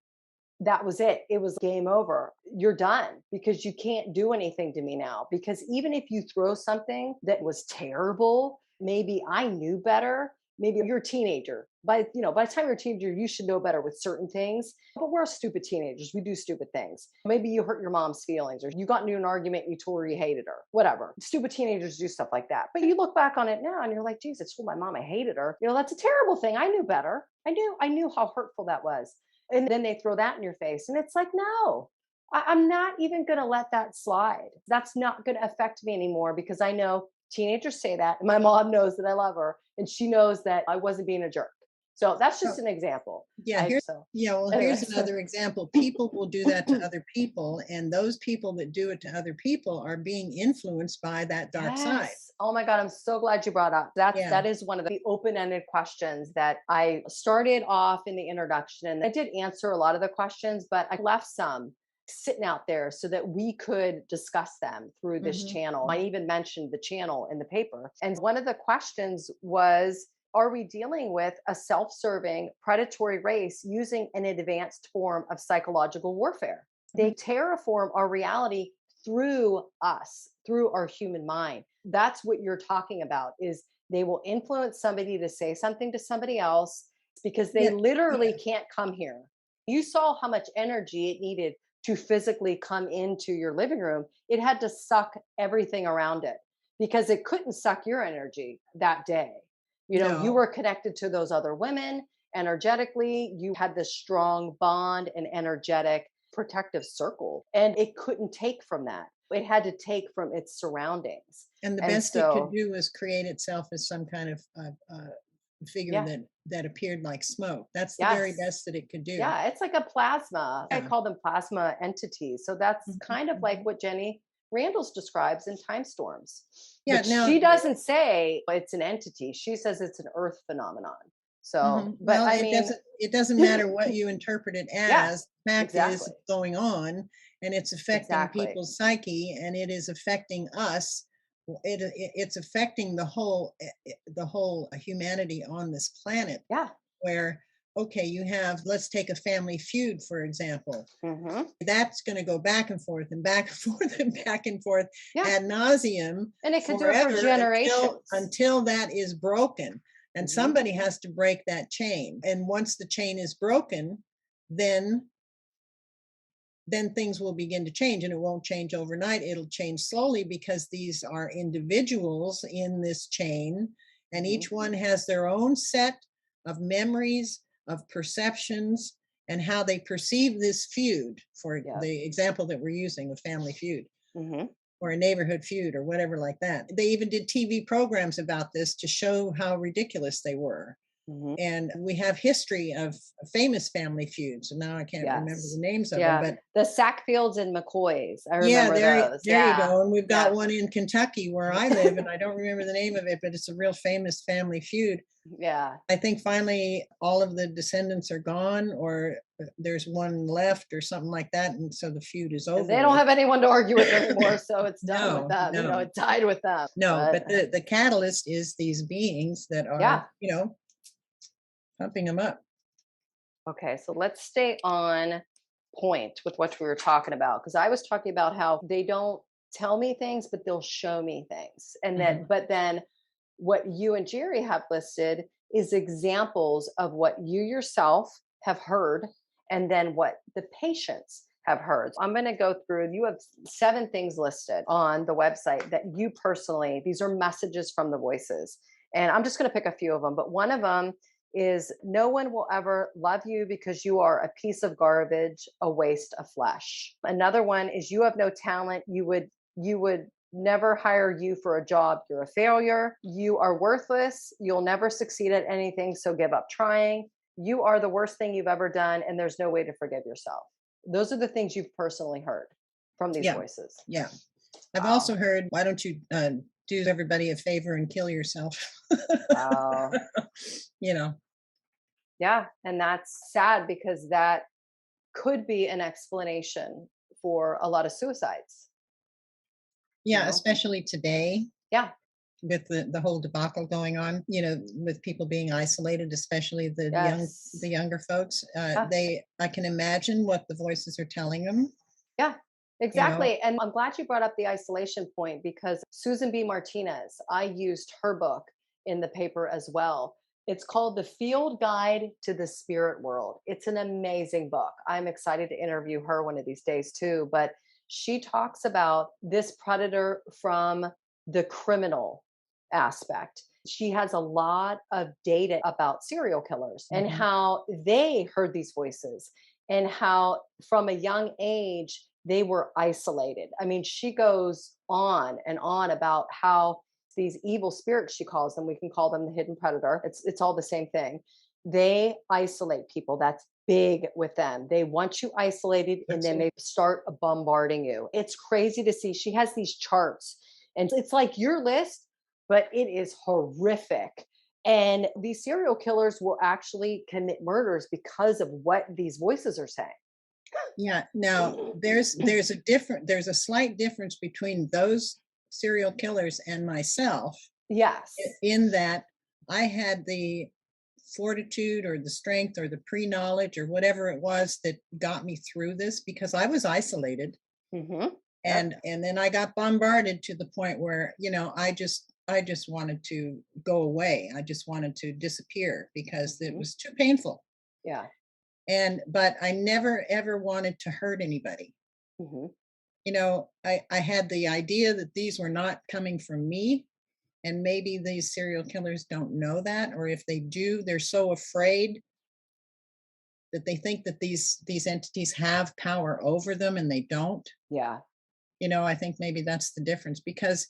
That was it. It was game over. You're done because you can't do anything to me now. Because even if you throw something that was terrible, maybe I knew better. Maybe you're a teenager. By the time you're a teenager, you should know better with certain things. But we're stupid teenagers. We do stupid things. Maybe you hurt your mom's feelings or you got into an argument and you told her you hated her. Whatever. Stupid teenagers do stuff like that. But you look back on it now and you're like, geez, I told my mom I hated her. That's a terrible thing. I knew better. I knew how hurtful that was. And then they throw that in your face. And it's like, no, I'm not even going to let that slide. That's not going to affect me anymore because I know teenagers say that. And my mom knows that I love her and she knows that I wasn't being a jerk. So that's So, just an example. yeah, here's Anyways. another example. People will do that to other people, and those people that do it to other people are being influenced by that dark side. Yes. Oh my God. I'm so glad you brought up. Yeah. That is one of the open-ended questions that I started off in the introduction. And I did answer a lot of the questions, but I left some sitting out there so that we could discuss them through this Hmm. channel. I even mentioned the channel in the paper. And one of the questions was, are we dealing with a self-serving predatory race using an advanced form of psychological warfare? They terraform our reality through us, through our human mind. That's what you're talking about is they will influence somebody to say something to somebody else because they Yeah, literally yeah, can't come here. You saw how much energy it needed to physically come into your living room. It had to suck everything around it because it couldn't suck your energy that day. You no. were connected to those other women energetically. You had this strong bond and energetic protective circle, and it couldn't take from that. It had to take from its surroundings. And the And best it could so, do was create itself as some kind of figure yeah, that appeared like smoke. That's the very yes. best that it could do. Yeah, it's like a plasma. I Yeah. call them plasma entities. So that's Mhm, kind of like mhm. what Jenny Randles describes in Time Storms. Yeah. But Now, she doesn't say it's an entity. She says it's an earth phenomenon. So, mhm. but Well, I mean, it doesn't matter what you interpit it yeah, as. The fact is, exactly. it's going on, and it's affecting Exactly. people's psyche, and it is affecting us. It's affecting the whole humanity on this planet. Yeah. Where, okay, you have, let's take a family feud for example. Hmm. That's going to go back and forth and back and forth and back and forth Yeah. ad nauseum And it could do it for forever generations. until that is broken. And Hmm. somebody has to break that chain. And once the chain is broken, then things will begin to change, and it won't change overnight. It'll change slowly because these are individuals in this chain, and Hmm. each one has their own set of memories, of perceptions, and how they perceive this feud. For Yeah. the example that we're using, a family feud Hmm. or a neighborhood feud or whatever like that. They even did TV programs about this to show how ridiculous they were. Hmm. And we have history of famous family feuds. And now I can't remember the Yes. names of them, Yeah. but The Sackfields and McCoys. I yeah, remember those. there you Yeah. go. And we've got Yeah. one in Kentucky where I live, and I don't remember the name of it, but it's a real famous family feud. Yeah. I think finally all of the descendants are gone, or there's one left, or something like that, and so the feud is And over they don't with. have anyone to argue with anymore. So it's done with No, them. no, It died with them. no. But But the catalyst is these beings that yeah. are, pumping them up. Okay. So let's stay on point with what we were talking about. Because I was talking about how they don't tell me things, but they'll show me things. And Mhm. then, but then what you and Jerry have listed is examples of what you yourself have heard and then what the patients have heard. I'm going to go through, you have 7 things listed on the website that you personally, these are messages from the voices. And I'm just going to pick a few of them, but one of them is no one will ever love you because you are a piece of garbage, a waste of flesh. Another one is you have no talent. You would never hire you for a job. You're a failure. You are worthless. You'll never succeed at anything. So give up trying. You are the worst thing you've ever done. And there's no way to forgive yourself. Those are the things you've personally heard from these Yeah. voices. Yeah. I've Wow. also heard, why don't you do everybody a favor and kill yourself? Wow. You know, Yeah. And that's sad because that could be an explanation for a lot of suicides, you yeah, know? especially today Yeah. with the whole debacle going on, with people being isolated, especially Yes. the younger folks. Yeah. I can imagine what the voices are telling them, Yeah. you know. Exactly. And I'm glad you brought up the isolation point because Susan B. Martinez, I used her book in the paper as well. It's called The Field Guide to the Spirit World. It's an amazing book. I'm excited to interview her one of these days too. But she talks about this predator from the criminal aspect. She has a lot of data about serial killers and Mhm. how they heard these voices and how from a young age they were isolated. I mean, she goes on and on about how these evil spirits, she calls them, we can call them the hidden predator. It's all the same thing. They isolate people. That's big with them. They want you isolated and then Absolutely. they start bombarding you. It's crazy to see. She has these charts and it's like your list, but it is horrific. And these serial killers will actually commit murders because of what these voices are saying. Yeah. Now there's a slight difference between those serial killers and myself, Yes. in that I had the fortitude or the strength or the pre-knowledge or whatever it was that got me through this, because I was isolated, Mhm. Yep. and then I got bombarded to the point where, I just wanted to go away. I just wanted to disappear because it Mhm. was too painful. Yeah. But I never ever wanted to hurt anybody. Mhm. I had the idea that these were not coming from me, and maybe these serial killers don't know that, or if they do, they're so afraid that they think that these entities have power over them, and they don't. Yeah. I think maybe that's the difference, because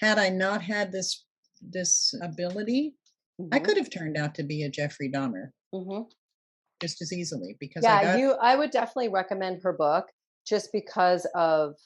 had I not had this ability, I Mhm. could have turned out to be a Jeffrey Dahmer Mhm. just as easily, because I Yeah, got. I would definitely recommend her book just because of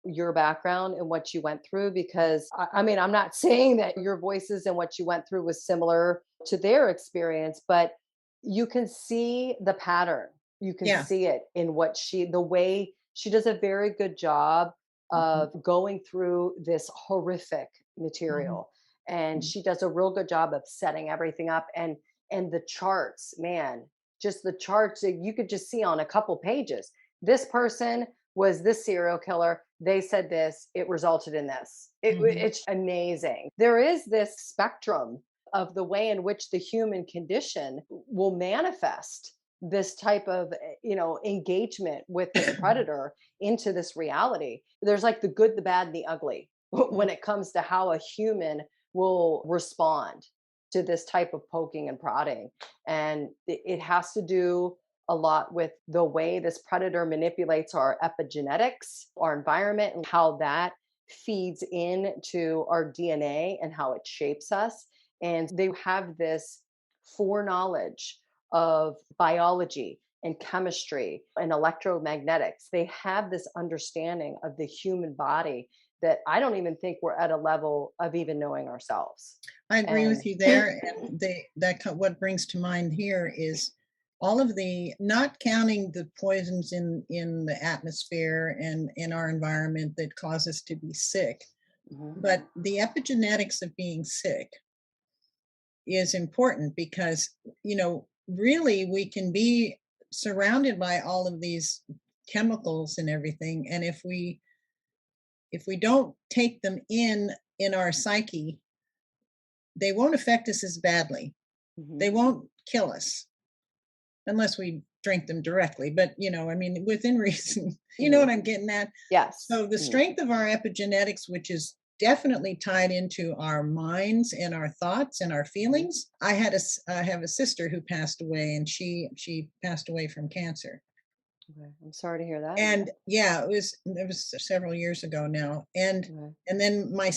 your background and what you went through because I mean, I'm not saying that your voices and what you went through was similar to their experience, but you can see the pattern. You can Yeah. see it in the way she does a very good job Mhm, of going through this horrific mhm, material. And mhm. she does a real good job of setting everything up and the charts, man, just the charts that you could just see on a couple pages. This person was this serial killer. They said this, it resulted in this. Mhm. It's amazing. There is this spectrum of the way in which the human condition will manifest this type of engagement with this predator into this reality. There's like the good, the bad, and the ugly when it comes to how a human will respond to this type of poking and prodding. And it has to do a lot with the way this predator manipulates our epigenetics, our environment, and how that feeds into our DNA and how it shapes us. And they have this foreknowledge of biology and chemistry and electromagnetics. They have this understanding of the human body that I don't even think we're at a level of even knowing ourselves. I agree And with you there, and what brings to mind here is all of the, not counting the poisons in the atmosphere and in our environment that cause us to be sick, Mhm. but the epigenetics of being sick is important, because really we can be surrounded by all of these chemicals and everything, and if we don't take them in our psyche, they won't affect us as badly. Mhm. They won't kill us unless we drink them directly. But, I mean, within reason, you know Mhm. what I'm getting at? Yes. So the Mhm. strength of our epigenetics, which is definitely tied into our minds and our thoughts and our Mhm. feelings. I have a sister who passed away, and she passed away from cancer. Okay. I'm sorry to hear that. And yeah, it was several years ago now. And Okay. and then my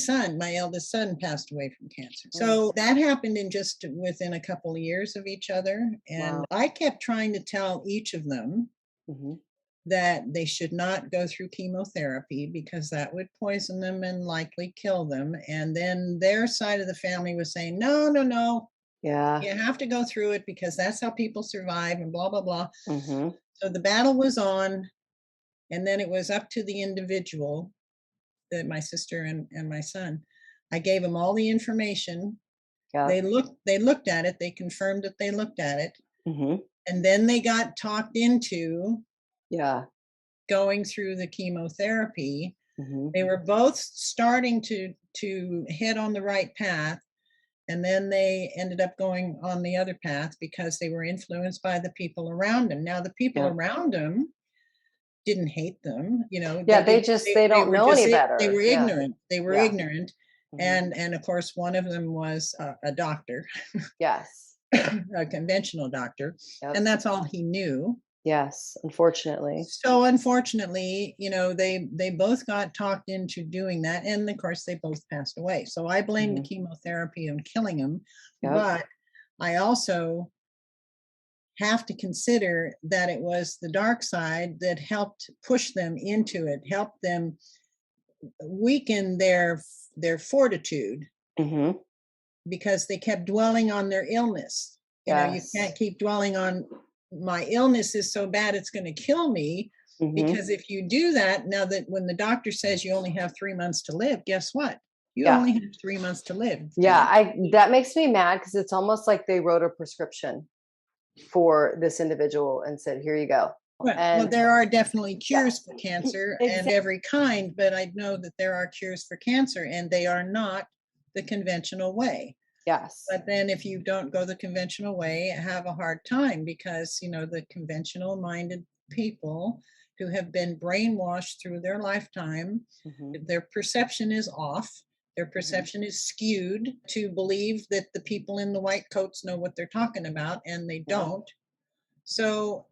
eldest son passed away from cancer. Mm. So that happened in just within a couple of years of each other. And Wow. I kept trying to tell each of them Mhm. that they should not go through chemotherapy because that would poison them and likely kill them. And then their side of the family was saying, no, no, no, Yeah. you have to go through it because that's how people survive and blah, blah, blah. Mhm. So the battle was on. And then it was up to the individual, that my sister and my son. I gave them all the information. Yep. They looked at it, they confirmed that they looked at it, Mhm. and then they got talked into Yeah. going through the chemotherapy. Mhm. They were both starting to head on the right path, and then they ended up going on the other path because they were influenced by the people around them. Now the people Yep. around them didn't hate them, Yeah, they they didn't, just they they don't were know any just they better. were Yeah. ignorant. They were Yeah. ignorant. Mhm. And of course one of them was a doctor, Yes. a conventional doctor, Yep. and that's all he knew. Yes, unfortunately. So unfortunately, they both got talked into doing that, and of course they both passed away. So I blame the Mhm. chemotherapy on killing them, Yep. but I also have to consider that it was the dark side that helped push them into it, helped them weaken their fortitude Mhm. because they kept dwelling on their illness. You Yes. can't keep dwelling on, my illness is so bad it's going to kill me, Mhm. because if you do that, now that when the doctor says you only have 3 months to live, guess what? You Yeah. only have 3 months to live. Yeah, I that makes me mad because it's almost like they wrote a prescription for this individual and said, "Here you go." Well, And there are definitely yeah, cures for cancer and exactly. every kind, but I know that there are cures for cancer and they are not the conventional way. Yes. But then if you don't go the conventional way, have a hard time because, the conventional minded people who have been brainwashed through their lifetime, Mhm. their perception is off. Their Mhm. perception is skewed to believe that the people in the white coats know what they're talking about, and they Yeah. don't. So,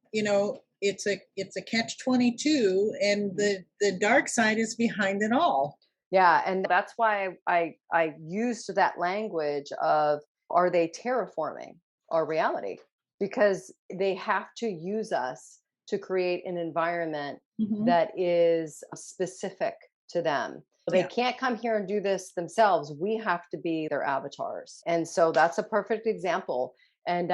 it's a catch 22, and Mhm. the dark side is behind it all. Yeah, and that's why I used that language of, are they terraforming our reality? Because they have to use us to create an environment Mhm. that is specific to them. They Yeah, can't come here and do this themselves. We have to be their avatars. And so that's a perfect example. And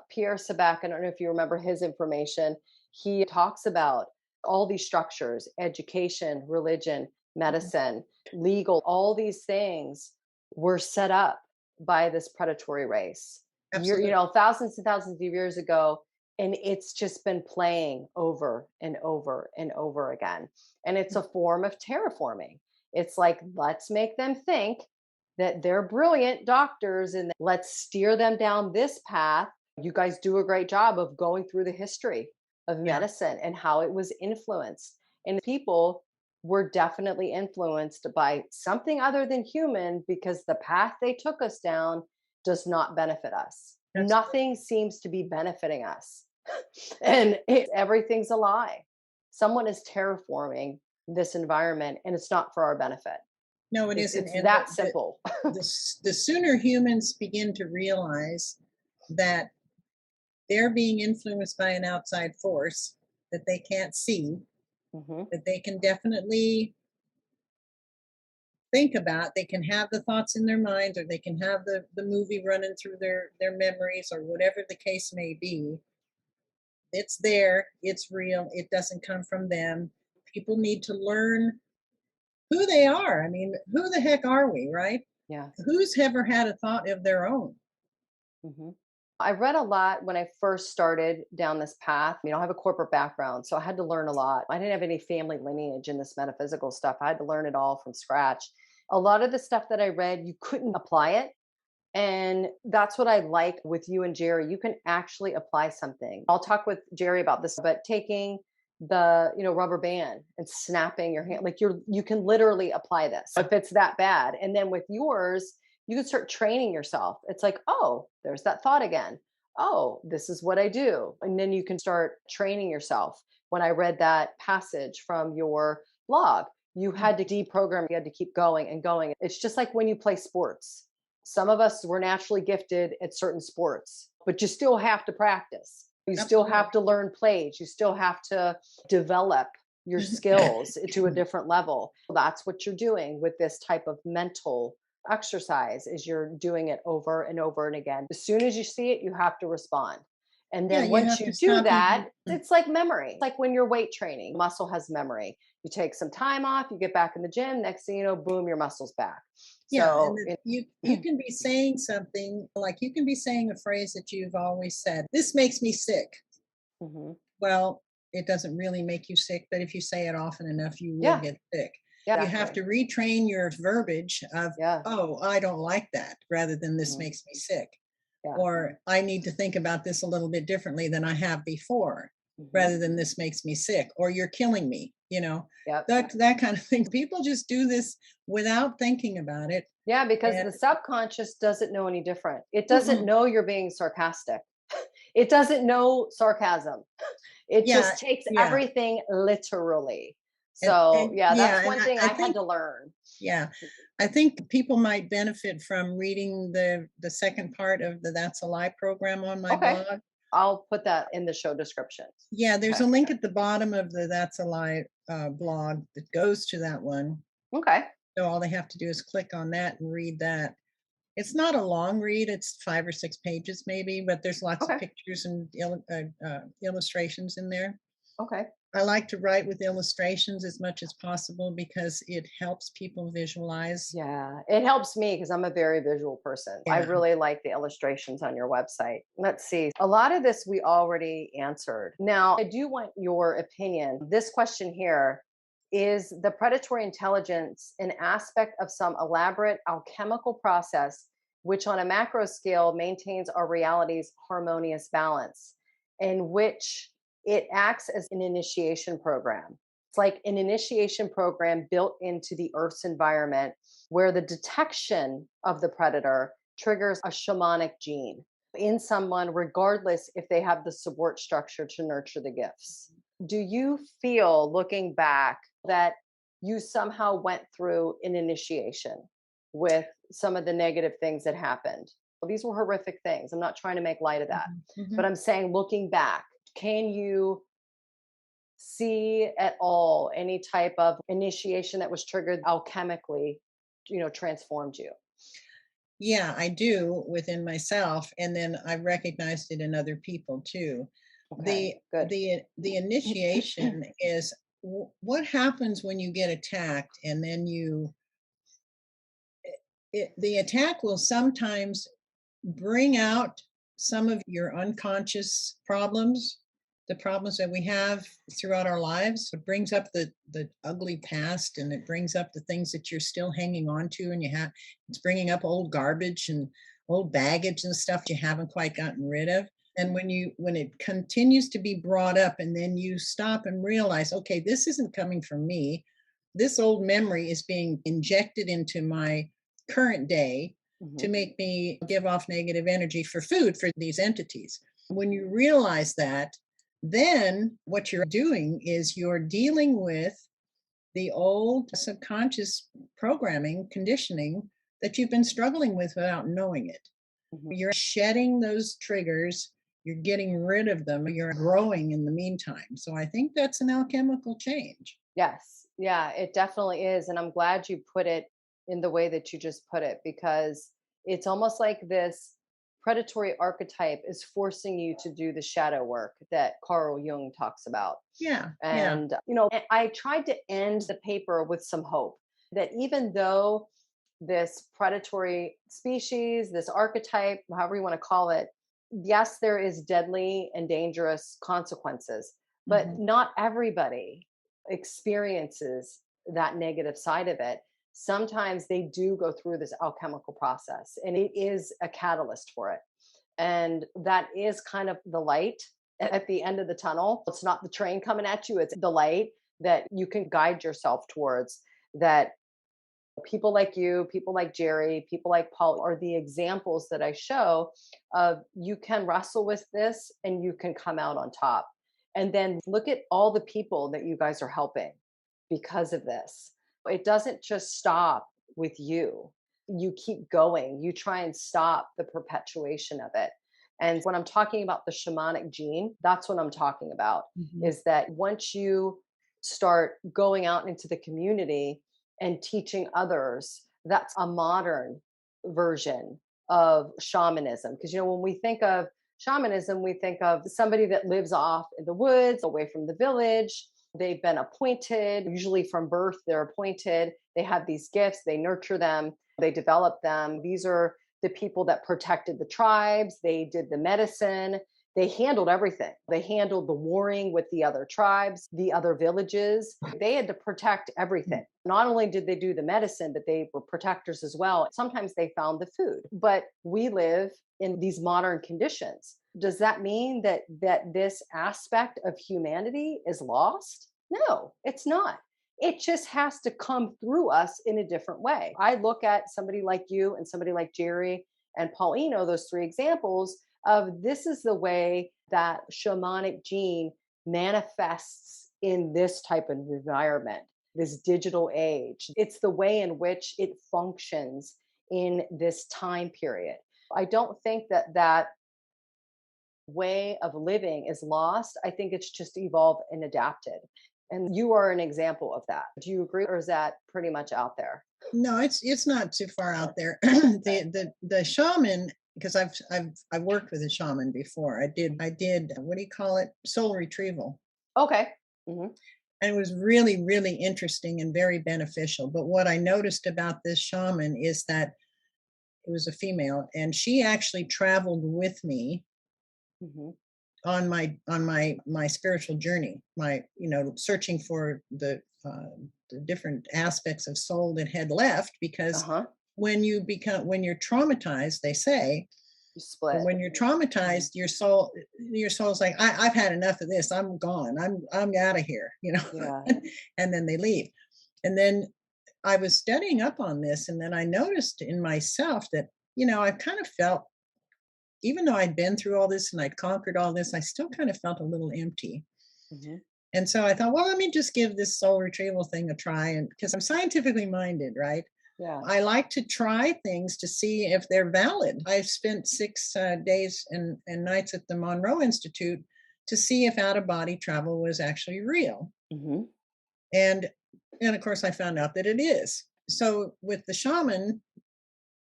Pierre Sabac, I don't know if you remember his information, he talks about all these structures: education, religion, medicine, legal, all these things were set up by this predatory race. absolutely. Thousands and thousands of years ago, and it's just been playing over and over and over again. And it's a form of terraforming. It's like, let's make them think that they're brilliant doctors and let's steer them down this path. You guys do a great job of going through the history of Yeah, medicine and how it was influenced. And people were definitely influenced by something other than human because the path they took us down does not benefit us. absolutely. Nothing seems to be benefiting us. Everything's a lie. Someone is terraforming this environment and it's not for our benefit. No, it It's, isn't. it's And that simple. the sooner humans begin to realize that they're being influenced by an outside force that they can't see, Hmm. that they can definitely think about, they can have the thoughts in their minds, or they can have the movie running through their memories, or whatever the case may be. It's there, it's real, it doesn't come from them. People need to learn who they are. I mean, who the heck are we, right? Yeah. Who's ever had a thought of their own? Hmm. I read a lot when I first started down this path. I have a corporate background, so I had to learn a lot. I didn't have any family lineage in this metaphysical stuff. I had to learn it all from scratch. A lot of the stuff that I read, you couldn't apply it And that's what I like with you and Jerry. You can actually apply something. I'll talk with Jerry about this, but taking the, rubber band and snapping your hand, like you can literally apply this if it's that bad. And then with yours, you can start training yourself. It's like, oh, there's that thought again. Oh, this is what I do. And then you can start training yourself. When I read that passage from your blog, you had to deprogram, you had to keep going and going. It's just like when you play sports. Some of us were naturally gifted at certain sports, but you still have to practice. You still Absolutely. have to learn plays. You still have to develop your skills to a different level. That's what you're doing with this type of mental exercise is you're doing it over and over and again. As soon as you see it, you have to respond. And Yeah, then you once have you to do stop that, it's like memory. It's like when you're weight training, muscle has memory. You take some time off, you get back in the gym, next thing you know, boom, your muscle's back. yeah, and So, you can be saying something like you can be saying a phrase that you've always said. This makes me sick. Mhm. Well, it doesn't really make you sick, but if you say it often enough, you will Yeah, get sick. yeah, You have to exactly. retrain your verbiage of, Yeah. oh, I don't like that, rather than this Mhm. makes me sick. Yeah. Or I need to think about this a little bit differently than I have before, Mhm. rather than this makes me sick, or you're killing me, Yep. that kind of thing. People just do this without thinking about it. Yeah, because And the subconscious doesn't know any different. It doesn't mm-mm, know you're being sarcastic. It doesn't know sarcasm. It yeah, just takes yeah. everything literally. And So, yeah, yeah, that's and one thing I I had think to learn. yeah, I think people might benefit from reading the second part of the That's a Lie program on my Okay. blog. I'll put that in the show description. Yeah, there's Okay. a link at the bottom of the That's a Lie blog that goes to that one. Okay. So all they have to do is click on that and read that. It's not a long read, it's 5 or 6 pages maybe, but there's lots of Okay. pictures and illustrations in there. Okay. I like to write with illustrations as much as possible because it helps people visualize. Yeah, it helps me because I'm a very visual person. I Yeah. really like the illustrations on your website. Let's see. A lot of this we already answered. Now, I do want your opinion. This question here is the predatory intelligence an aspect of some elaborate alchemical process which, on a macro scale, maintains our reality's harmonious balance, in which it acts as an initiation program? It's like an initiation program built into the Earth's environment where the detection of the predator triggers a shamanic gene in someone, regardless if they have the support structure to nurture the gifts. Do you feel, looking back, that you somehow went through an initiation with some of the negative things that happened? Well, these were horrific things. I'm not trying to make light of that. Mhm, But mhm. I'm saying, looking back, can you see at all any type of initiation that was triggered alchemically, transformed you? Yeah, I do within myself, and then I recognized it in other people too. Okay, The good. the initiation is what happens when you get attacked, and then the attack will sometimes bring out some of your unconscious problems, the problems that we have throughout our lives. It brings up the ugly past, and it brings up the things that you're still hanging on to, and it's bringing up old garbage and old baggage and stuff you haven't quite gotten rid of. And when it continues to be brought up, and then you stop and realize, okay, this isn't coming from me. This old memory is being injected into my current day to Mhm. make me give off negative energy for food for these entities. When you realize that, then what you're doing is you're dealing with the old subconscious programming, conditioning that you've been struggling with without knowing it. Mhm. You're shedding those triggers, you're getting rid of them, you're growing in the meantime. So I think that's an alchemical change. Yes. Yeah, it definitely is. And I'm glad you put it in the way that you just put it, because it's almost like this predatory archetype is forcing you to do the shadow work that Carl Jung talks about. Yeah, yeah. And, I tried to end the paper with some hope that even though this predatory species, this archetype, however you want to call it, yes, there is deadly and dangerous consequences, but Mhm. not everybody experiences that negative side of it. sometimes they do go through this alchemical process, and it is a catalyst for it. And that is kind of the light at the end of the tunnel. It's not the train coming at you, it's the light that you can guide yourself towards. That people like you, people like Jerry, people like Paul are the examples that I show of you can wrestle with this and you can come out on top. And then look at all the people that you guys are helping because of this. It doesn't just stop with you. You keep going. You try and stop the perpetuation of it. And when I'm talking about the shamanic gene, that's what I'm talking about, is that once you start going out into the community and teaching others, that's a modern version of shamanism. Because, when we think of shamanism, we think of somebody that lives off in the woods, away from the village. They've been appointed, usually from birth, they're appointed. They have these gifts, they nurture them, they develop them. These are the people that protected the tribes. They did the medicine. They handled everything. They handled the warring with the other tribes, the other villages. They had to protect everything. Not only did they do the medicine, but they were protectors as well. Sometimes they found the food. But we live in these modern conditions. Does that mean that this aspect of humanity is lost? No, it's not. It just has to come through us in a different way. I look at somebody like you and somebody like Jerry and Paulino, those three examples of this is the way that shamanic gene manifests in this type of environment, this digital age. It's the way in which it functions in this time period. I don't think that way of living is lost. I think it's just evolved and adapted. And you are an example of that. Do you agree, or is that pretty much out there? No, it's not too far out there. The shaman, because I've worked with a shaman before. I did what do you call it? Soul retrieval. Okay. And it was really, really interesting and very beneficial. But what I noticed about this shaman is that it was a female, and she actually traveled with me on my spiritual journey, my searching for the different aspects of soul that had left, because when you're traumatized, they say you split. When you're traumatized, your soul's like, I've had enough of this, I'm gone, I'm out of here, Yeah. And then they leave. And then I was studying up on this, and then I noticed in myself that I kind of felt, even though I'd been through all this and I'd conquered all this, I still kind of felt a little empty. And so I thought, well, let me just give this soul retrieval thing a try. And because I'm scientifically minded, right? Yeah. I like to try things to see if they're valid. I spent 6 days and nights at the Monroe Institute to see if out-of-body travel was actually real. And of course, I found out that it is. So with the shaman,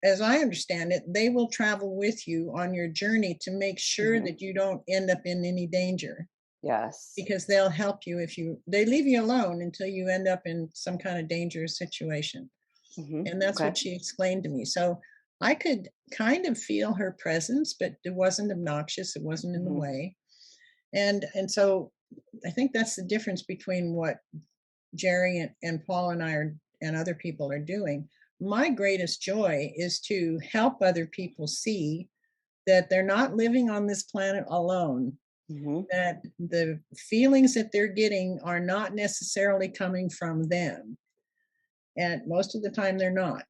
as I understand it, they will travel with you on your journey to make sure that you don't end up in any danger. Yes. Because they'll help you they leave you alone until you end up in some kind of dangerous situation. And that's what she explained to me. So I could kind of feel her presence, but it wasn't obnoxious. It wasn't in the way. And so I think that's the difference between what Jerry and Paul and I and other people are doing. My greatest joy is to help other people see that they're not living on this planet alone, that the feelings that they're getting are not necessarily coming from them. And most of the time they're not.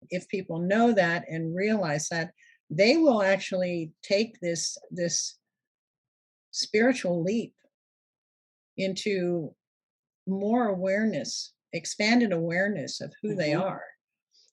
If people know that and realize that, they will actually take this spiritual leap into more awareness, expanded awareness of who they are.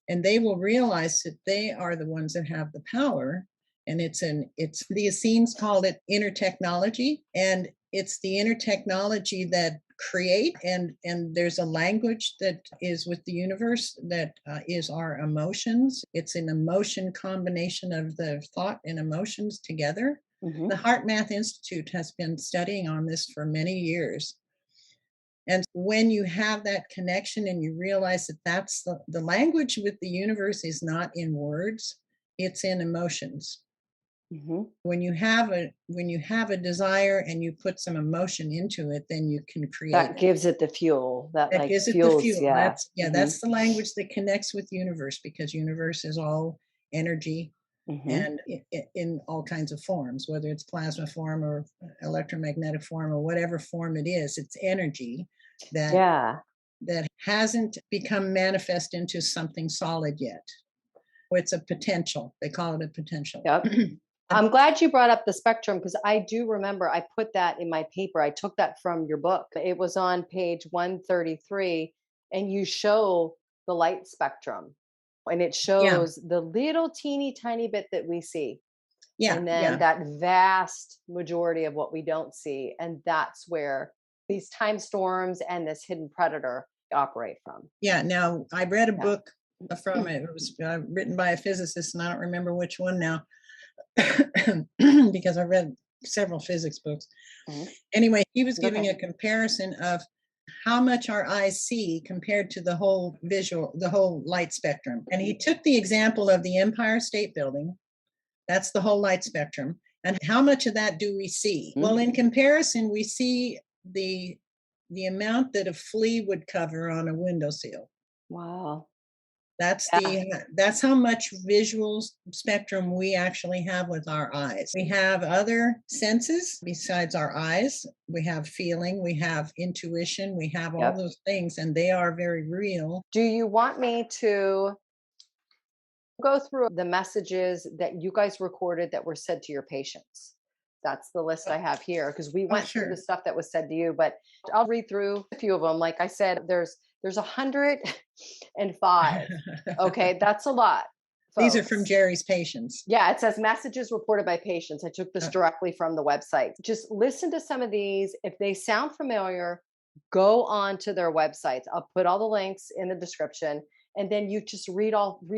And they will realize that they are the ones that have the power. And it's the Essenes called it inner technology. And it's the inner technology that create, and there's a language that is with the universe that is our emotions. It's an emotion combination of the thought and emotions together. The Heart Math Institute has been studying on this for many years. And when you have that connection and you realize that that's the language with the universe is not in words, it's in emotions. Mhm. When you have a desire and you put some emotion into it, then you can create That it. gives it the fuel that That like gives it the fuels, fuel. yeah. That's Mhm. the language that connects with universe, because universe is all energy, Mhm. and in all kinds of forms, whether it's plasma form or electromagnetic form or whatever form it is, it's energy that Yeah. hasn't become manifest into something solid yet. It's a potential. They call it a potential. Yep. I'm glad you brought up the spectrum because I do remember I put that in my paper. I took that from your book. It was on page 133, and you show the light spectrum, and it Yeah, shows the little teeny tiny bit that we see, yeah, and then yeah, that vast majority of what we don't see. And that's where these time storms and this hidden predator operate from. yeah. Now, I read a Yeah. book from it. It was written by a physicist, and I don't remember which one now because I read several physics books. Mhm. Anyway, he was It's giving okay. a comparison of how much our eyes see compared to the whole light spectrum. And he took the example of the Empire State Building. That's the whole light spectrum. And how much of that do we see? Mhm. Well, in comparison, we see the amount that a flea would cover on a windowsill. Wow. That's Yeah. that's how much visual spectrum we actually have with our eyes. We have other senses besides our eyes. We have feeling, we have intuition, we have all Yep. those things, and they are very real. Do you want me to go through the messages that you guys recorded that were said to your patients? That's the list Oh, I have here because we oh, went through the sure. stuff that was said to you, but I'll read through a few of them. Like I said, there's 105. Okay, that's a lot, These are from folks. Jerry's patients. Yeah, it says messages reported by patients. I took this Uh, directly from the website. Just listen to some of these. If they sound familiar, go on to their websites. I'll put all the links in the description, and then you just read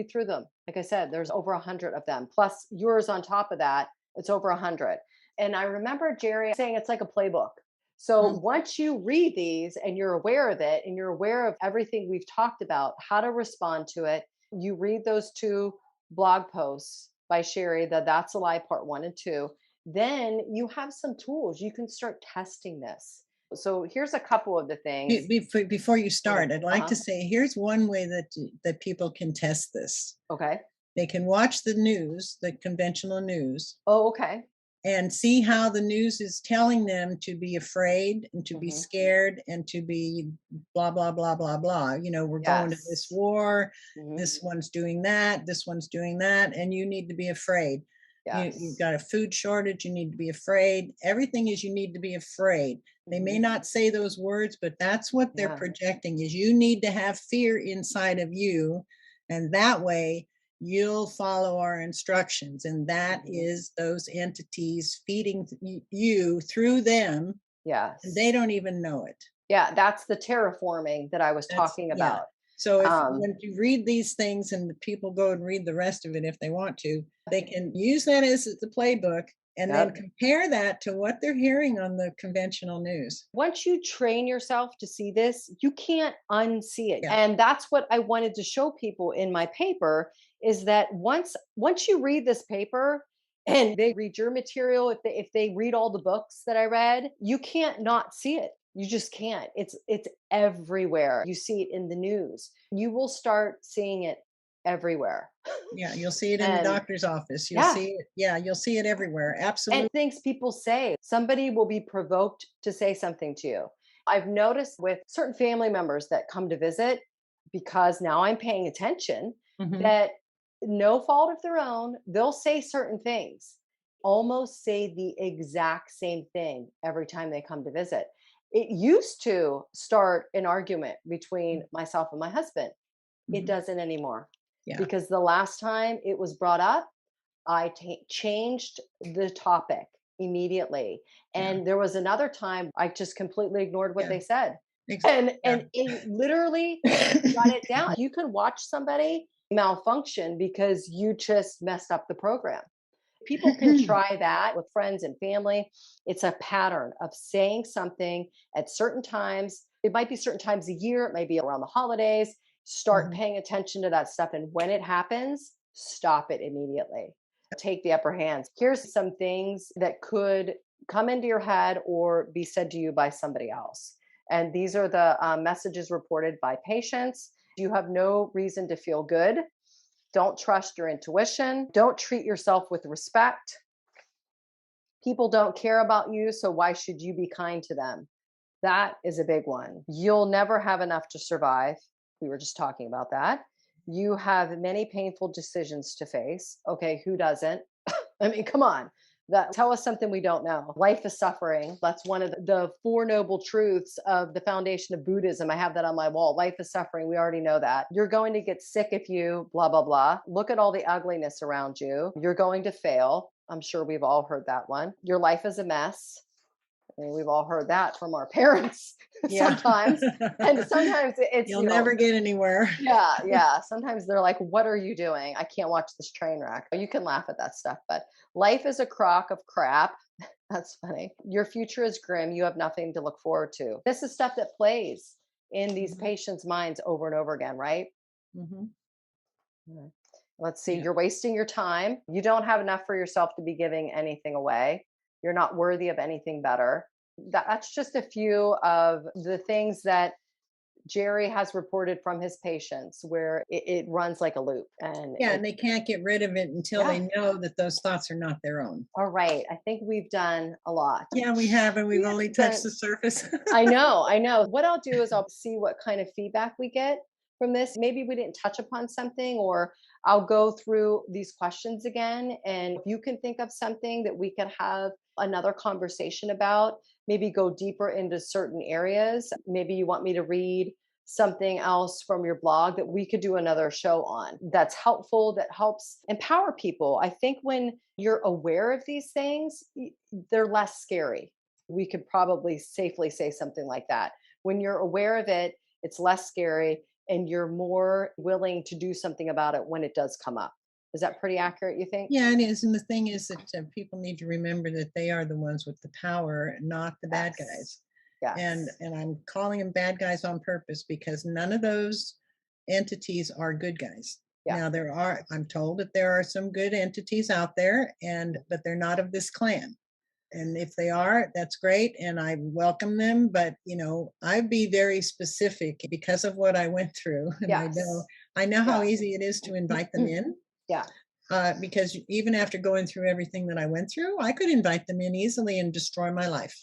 through them. Like I said, there's over 100 of them. Plus yours on top of that, it's over 100. And I remember Jerry saying it's like a playbook. So mm, once you read these and you're aware of it and you're aware of everything we've talked about, how to respond to it, you read those two blog posts by Sherry, the That's a Lie Part 1 and 2, then you have some tools. You can start testing this. So here's a couple of the things. before you Go ahead. start, I'd like Uh-huh. to say here's one way that people can test this. Okay. They can watch the news, the conventional news, Oh, okay. and see how the news is telling them to be afraid and to be Hmm. scared and to be blah blah blah blah blah. We're going to this Yes. war, Hmm. this one's doing that, this one's doing that, and you need to be afraid. You've Yes. got a food shortage, you need to be afraid. Everything is you need to be afraid. They may Hmm. not say those words, but that's what they're Yeah. projecting, is you need to have fear inside of you, and that way you'll follow our instructions, and that Hmm. is those entities feeding you through them, and they Yes. don't even know it. Yeah, that's the terraforming that I was That's talking Yeah. about. So if Um, when you read these things, and the people go and read the rest of it if they want to, they can use that as the playbook and then yep. compare that to what they're hearing on the conventional news. Once you train yourself to see this, you can't unsee it. Yeah. And that's what I wanted to show people in my paper is that once you read this paper and they read your material, if they read all the books that I read, you can't not see it. You just can't. It's everywhere. You see it in the news. You will start seeing it everywhere. Yeah, you'll see it in the And doctor's office. You'll yeah, see it. Yeah, you'll see it everywhere. and Absolutely. things people say, somebody will be provoked to say something to you. I've noticed with certain family members that come to visit, because now I'm paying attention, Mhm. that no fault of their own, they'll say certain things, almost say the exact same thing every time they come to visit. It used to start an argument between myself and my husband. It Mhm. doesn't anymore Yeah. because the last time it was brought up, changed the topic immediately. Yeah. And there was another time I just completely ignored what Yeah. they said. Ex- yeah. And it literally shut it down. You can watch somebody malfunction because you just messed up the program. People can try that with friends and family. It's a pattern of saying something at certain times. It might be certain times a year, it might be around the holidays. Start Mhm. paying attention to that stuff. And when it happens, stop it immediately. take the upper hand. Here's some things that could come into your head or be said to you by somebody else. And these are the messages reported by patients. You have no reason to feel good. Don't trust your intuition. Don't treat yourself with respect. People don't care about you, so why should you be kind to them? That is a big one. You'll never have enough to survive. We were just talking about that. You have many painful decisions to face. Okay, who doesn't? I mean, come on. Tell us something we don't know. Life is suffering. That's one of the four noble truths of the foundation of Buddhism. I have that on my wall. Life is suffering. We already know that. You're going to get sick if you blah, blah, blah. Look at all the ugliness around you. You're going to fail. I'm sure we've all heard that one. Your life is a mess. I mean, we've all heard that from our parents sometimes. And sometimes it's, you'll never get anywhere. Yeah. Sometimes they're like, what are you doing? I can't watch this train wreck. You can laugh at that stuff, but life is a crock of crap. That's funny. Your future is grim. You have nothing to look forward to. This is stuff that plays in these patients' minds over and over again, right? Let's see. You're wasting your time. You don't have enough for yourself to be giving anything away. You're not worthy of anything better. That's just a few of the things that Jerry has reported from his patients where it runs like a loop. And they can't get rid of it until they know that those thoughts are not their own. All right. I think we've done a lot. Yeah, we have, and we've only touched the surface. I know. What I'll do is I'll see what kind of feedback we get from this. Maybe we didn't touch upon something, or I'll go through these questions again. And if you can think of something that we could have another conversation about, maybe go deeper into certain areas. Maybe you want me to read something else from your blog that we could do another show on that's helpful, that helps empower people. I think when you're aware of these things, they're less scary. We could probably safely say something like that. When you're aware of it, it's less scary and you're more willing to do something about it when it does come up. Is that pretty accurate, you think? Yeah, it is. And the thing is that people need to remember that they are the ones with the power, not the bad guys. Yes. And I'm calling them bad guys on purpose because none of those entities are good guys. Yeah. Now I'm told that there are some good entities out there, but they're not of this clan. And if they are, that's great. And I welcome them. But, I'd be very specific because of what I went through. And I know how easy it is to invite them in. Yeah. Because even after going through everything that I went through, I could invite them in easily and destroy my life.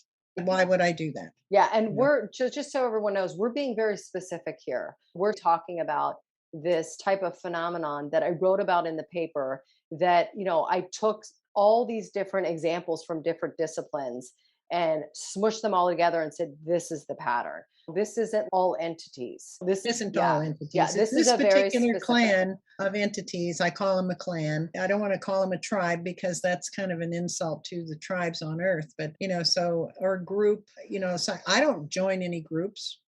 Why would I do that? Yeah. And we're just so everyone knows, we're being very specific here. We're talking about this type of phenomenon that I wrote about in the paper that, I took all these different examples from different disciplines and smushed them all together and said, this is the pattern. This isn't all entities. This isn't all entities. Yeah, this is a particular clan of entities. I call them a clan. I don't want to call them a tribe because that's kind of an insult to the tribes on earth. But, or group, so I don't join any groups.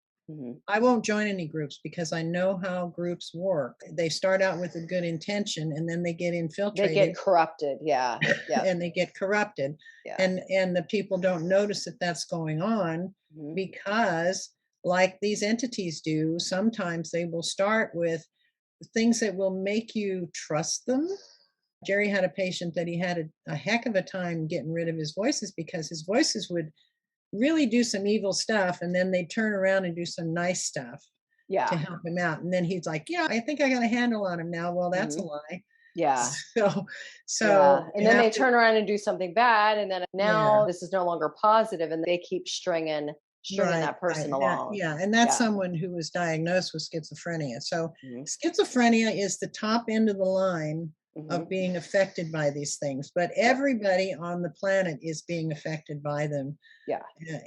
I won't join any groups because I know how groups work. They start out with a good intention and then they get infiltrated. They get corrupted. Yeah. And they get corrupted. Yeah. And the people don't notice that that's going on because, like these entities do, sometimes they will start with things that will make you trust them. Jerry had a patient that he had a heck of a time getting rid of his voices because his voices would really do some evil stuff and then they turn around and do some nice stuff to help him out. And then he's like, I think I got a handle on him now. Well, that's a lie. Yeah. So and then they turn around and do something bad. And then now this is no longer positive and they keep stringing that person along. Yeah. And that's someone who was diagnosed with schizophrenia. So schizophrenia is the top end of the line of being affected by these things, but everybody on the planet is being affected by them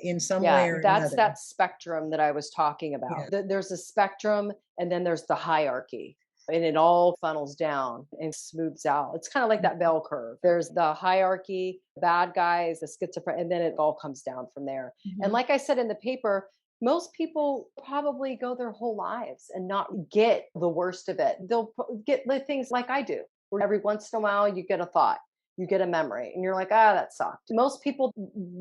in some way or that's another. That spectrum that I was talking about. There's a spectrum and then there's the hierarchy and it all funnels down and smooths out. It's kind of like that bell curve. There's the hierarchy, bad guys, the schizophrenia, and then it all comes down from there. And like I said in the paper, most people probably go their whole lives and not get the worst of it. They'll get things like I do. Where every once in a while you get a thought, you get a memory, and you're like, that sucked. Most people,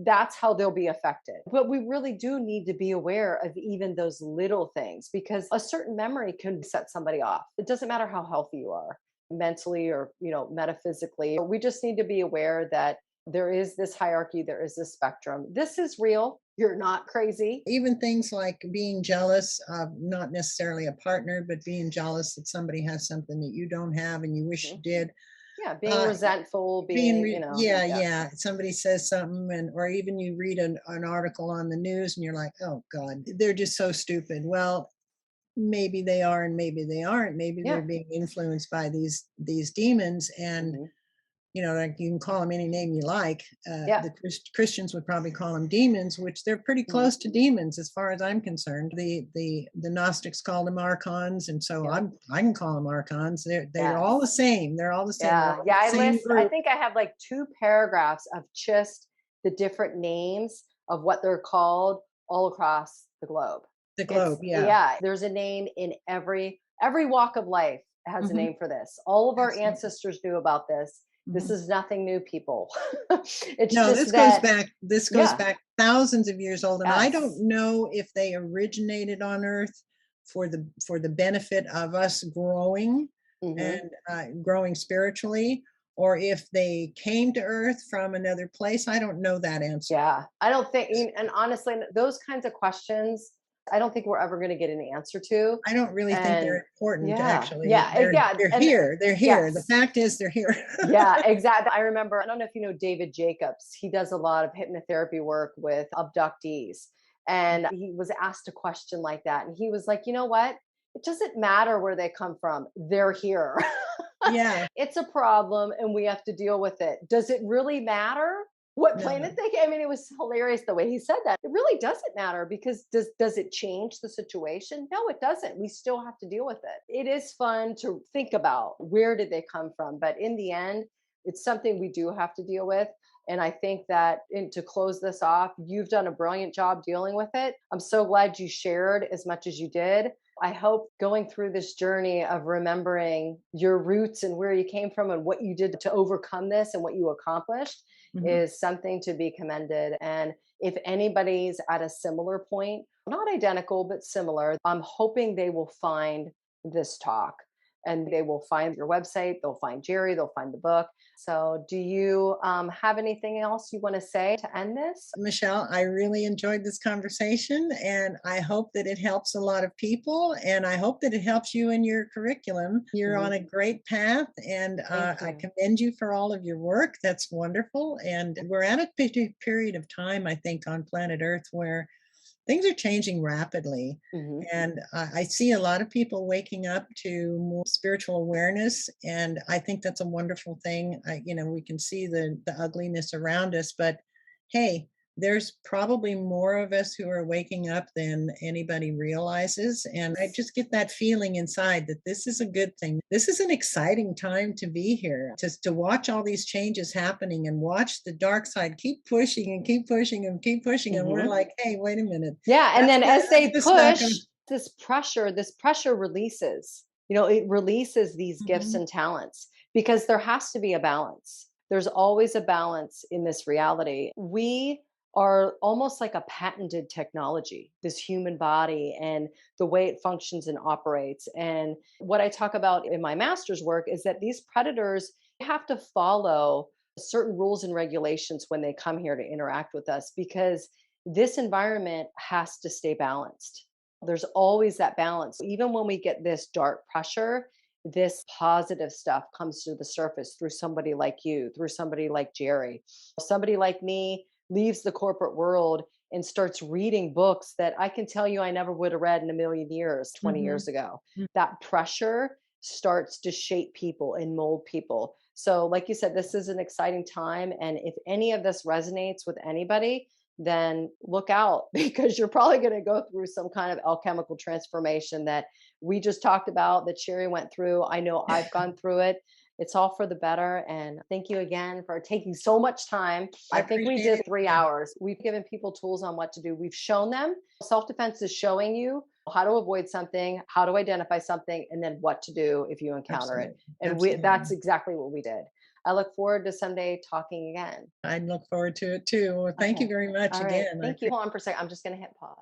that's how they'll be affected. But we really do need to be aware of even those little things because a certain memory can set somebody off. It doesn't matter how healthy you are. mentally or, metaphysically. We just need to be aware that there is this hierarchy, there is this spectrum. This is real. You're not crazy. Even things like being jealous of not necessarily a partner, but being jealous that somebody has something that you don't have and you wish Mhm. you did. Yeah, being Uh, resentful, being, yeah, yeah. yeah. Somebody says something, and or even you read an article on the news, and you're like, oh God, they're just so stupid. Well, maybe they are, and maybe they aren't. Maybe they're Yeah. being influenced by these demons, and Mhm. like you can call them any name you like. Yeah. The Christians would probably call them demons, which they're pretty Mhm. close to demons as far as I'm concerned. The Gnostics called them archons, and so Yeah. I can call them archons. They're all the Yes. same. They're all the same. They're Yeah. all Yeah. the same I group. think I have like 2 paragraphs of just the different names of what they're called all across the globe. The globe, It's, yeah. yeah, there's a name in every walk of life has a Mhm. name for this. All of our Absolutely. ancestors knew about this. This Mhm. is nothing new, people. It's No, just that, this goes yeah, back thousands of years old, and I don't yes. know if they originated on Earth for the benefit of us growing Hmm. and growing spiritually, or if they came to Earth from another place. I don't know that answer. Yeah. I don't think, and honestly, those kinds of questions, I don't think we're ever going to get an answer to. I don't really think And they're important, yeah, actually. yeah, yeah. They're And here. They're here. The yes. fact is, they're here. Yeah, exactly. I remember, I don't know if you know David Jacobs. He does a lot of hypnotherapy work with abductees. And he was asked a question like that. And he was like, you know what? It doesn't matter where they come from, they're here. Yeah. It's a problem and we have to deal with it. Does it really matter what planet No. they came? I mean, it was hilarious the way he said that. It really doesn't matter because does it change the situation? No, it doesn't. We still have to deal with it. It is fun to think about where did they come from, but in the end, it's something we do have to deal with. And I think that to close this off, you've done a brilliant job dealing with it. I'm so glad you shared as much as you did. I hope going through this journey of remembering your roots and where you came from and what you did to overcome this and what you accomplished Mhm. is something to be commended. And if anybody's at a similar point, not identical, but similar, I'm hoping they will find this talk and they will find your website, they'll find Jerry, they'll find the book. So, do you have anything else you want to say to end this? Michelle, I really enjoyed this conversation, and I hope that it helps a lot of people, and I hope that it helps you in your curriculum. You're on Mhm. a great path, and Thank I you. commend you for all of your work. That's wonderful. And we're at a period of time, I think, on planet Earth where things are changing rapidly. Hmm. And I see a lot of people waking up to more spiritual awareness, and I think that's a wonderful thing. We can see the ugliness around us, but hey, there's probably more of us who are waking up than anybody realizes. And I just get that feeling inside that this is a good thing. This is an exciting time to be here, just to watch all these changes happening and watch the dark side keep pushing and keep pushing and keep pushing. And we're Hmm. like, hey, wait a minute. Yeah, and then as That's they just not going push, this pressure releases. It releases these gifts to. and talents because there has to be a balance. There's always a balance in this reality. We are almost like a patented technology, this human body and the way it functions and operates. And what I talk about in my master's work is that these predators have to follow certain rules and regulations when they come here to interact with us because this environment has to stay balanced. There's always that balance. Even when we get this dark pressure, this positive stuff comes to the surface through somebody like you, through somebody like Jerry. Somebody like me leaves the corporate world and starts reading books that I can tell you I never would have read in a million years 20 Mhm. years ago. That pressure starts to shape people and mold people. So, like you said, this is an exciting time. And if any of this resonates with anybody, then look out because you're probably going to go through some kind of alchemical transformation that we just talked about, that Sherry went through. I know I've gone through it. It's all for the better. And thank you again for taking so much time. I I think we appreciate did it. 3 hours. We've given people tools on what to do. We've shown them. Self defense is showing you how to avoid something, how to identify something, and then what to do if you encounter it. Absolutely. And that's Absolutely. exactly what we did. I look forward to someday talking again. I look forward to it too. Well, thank you Okay. very much All right. again. I Thank you. Hold on for a second. I'm just going to hit pause.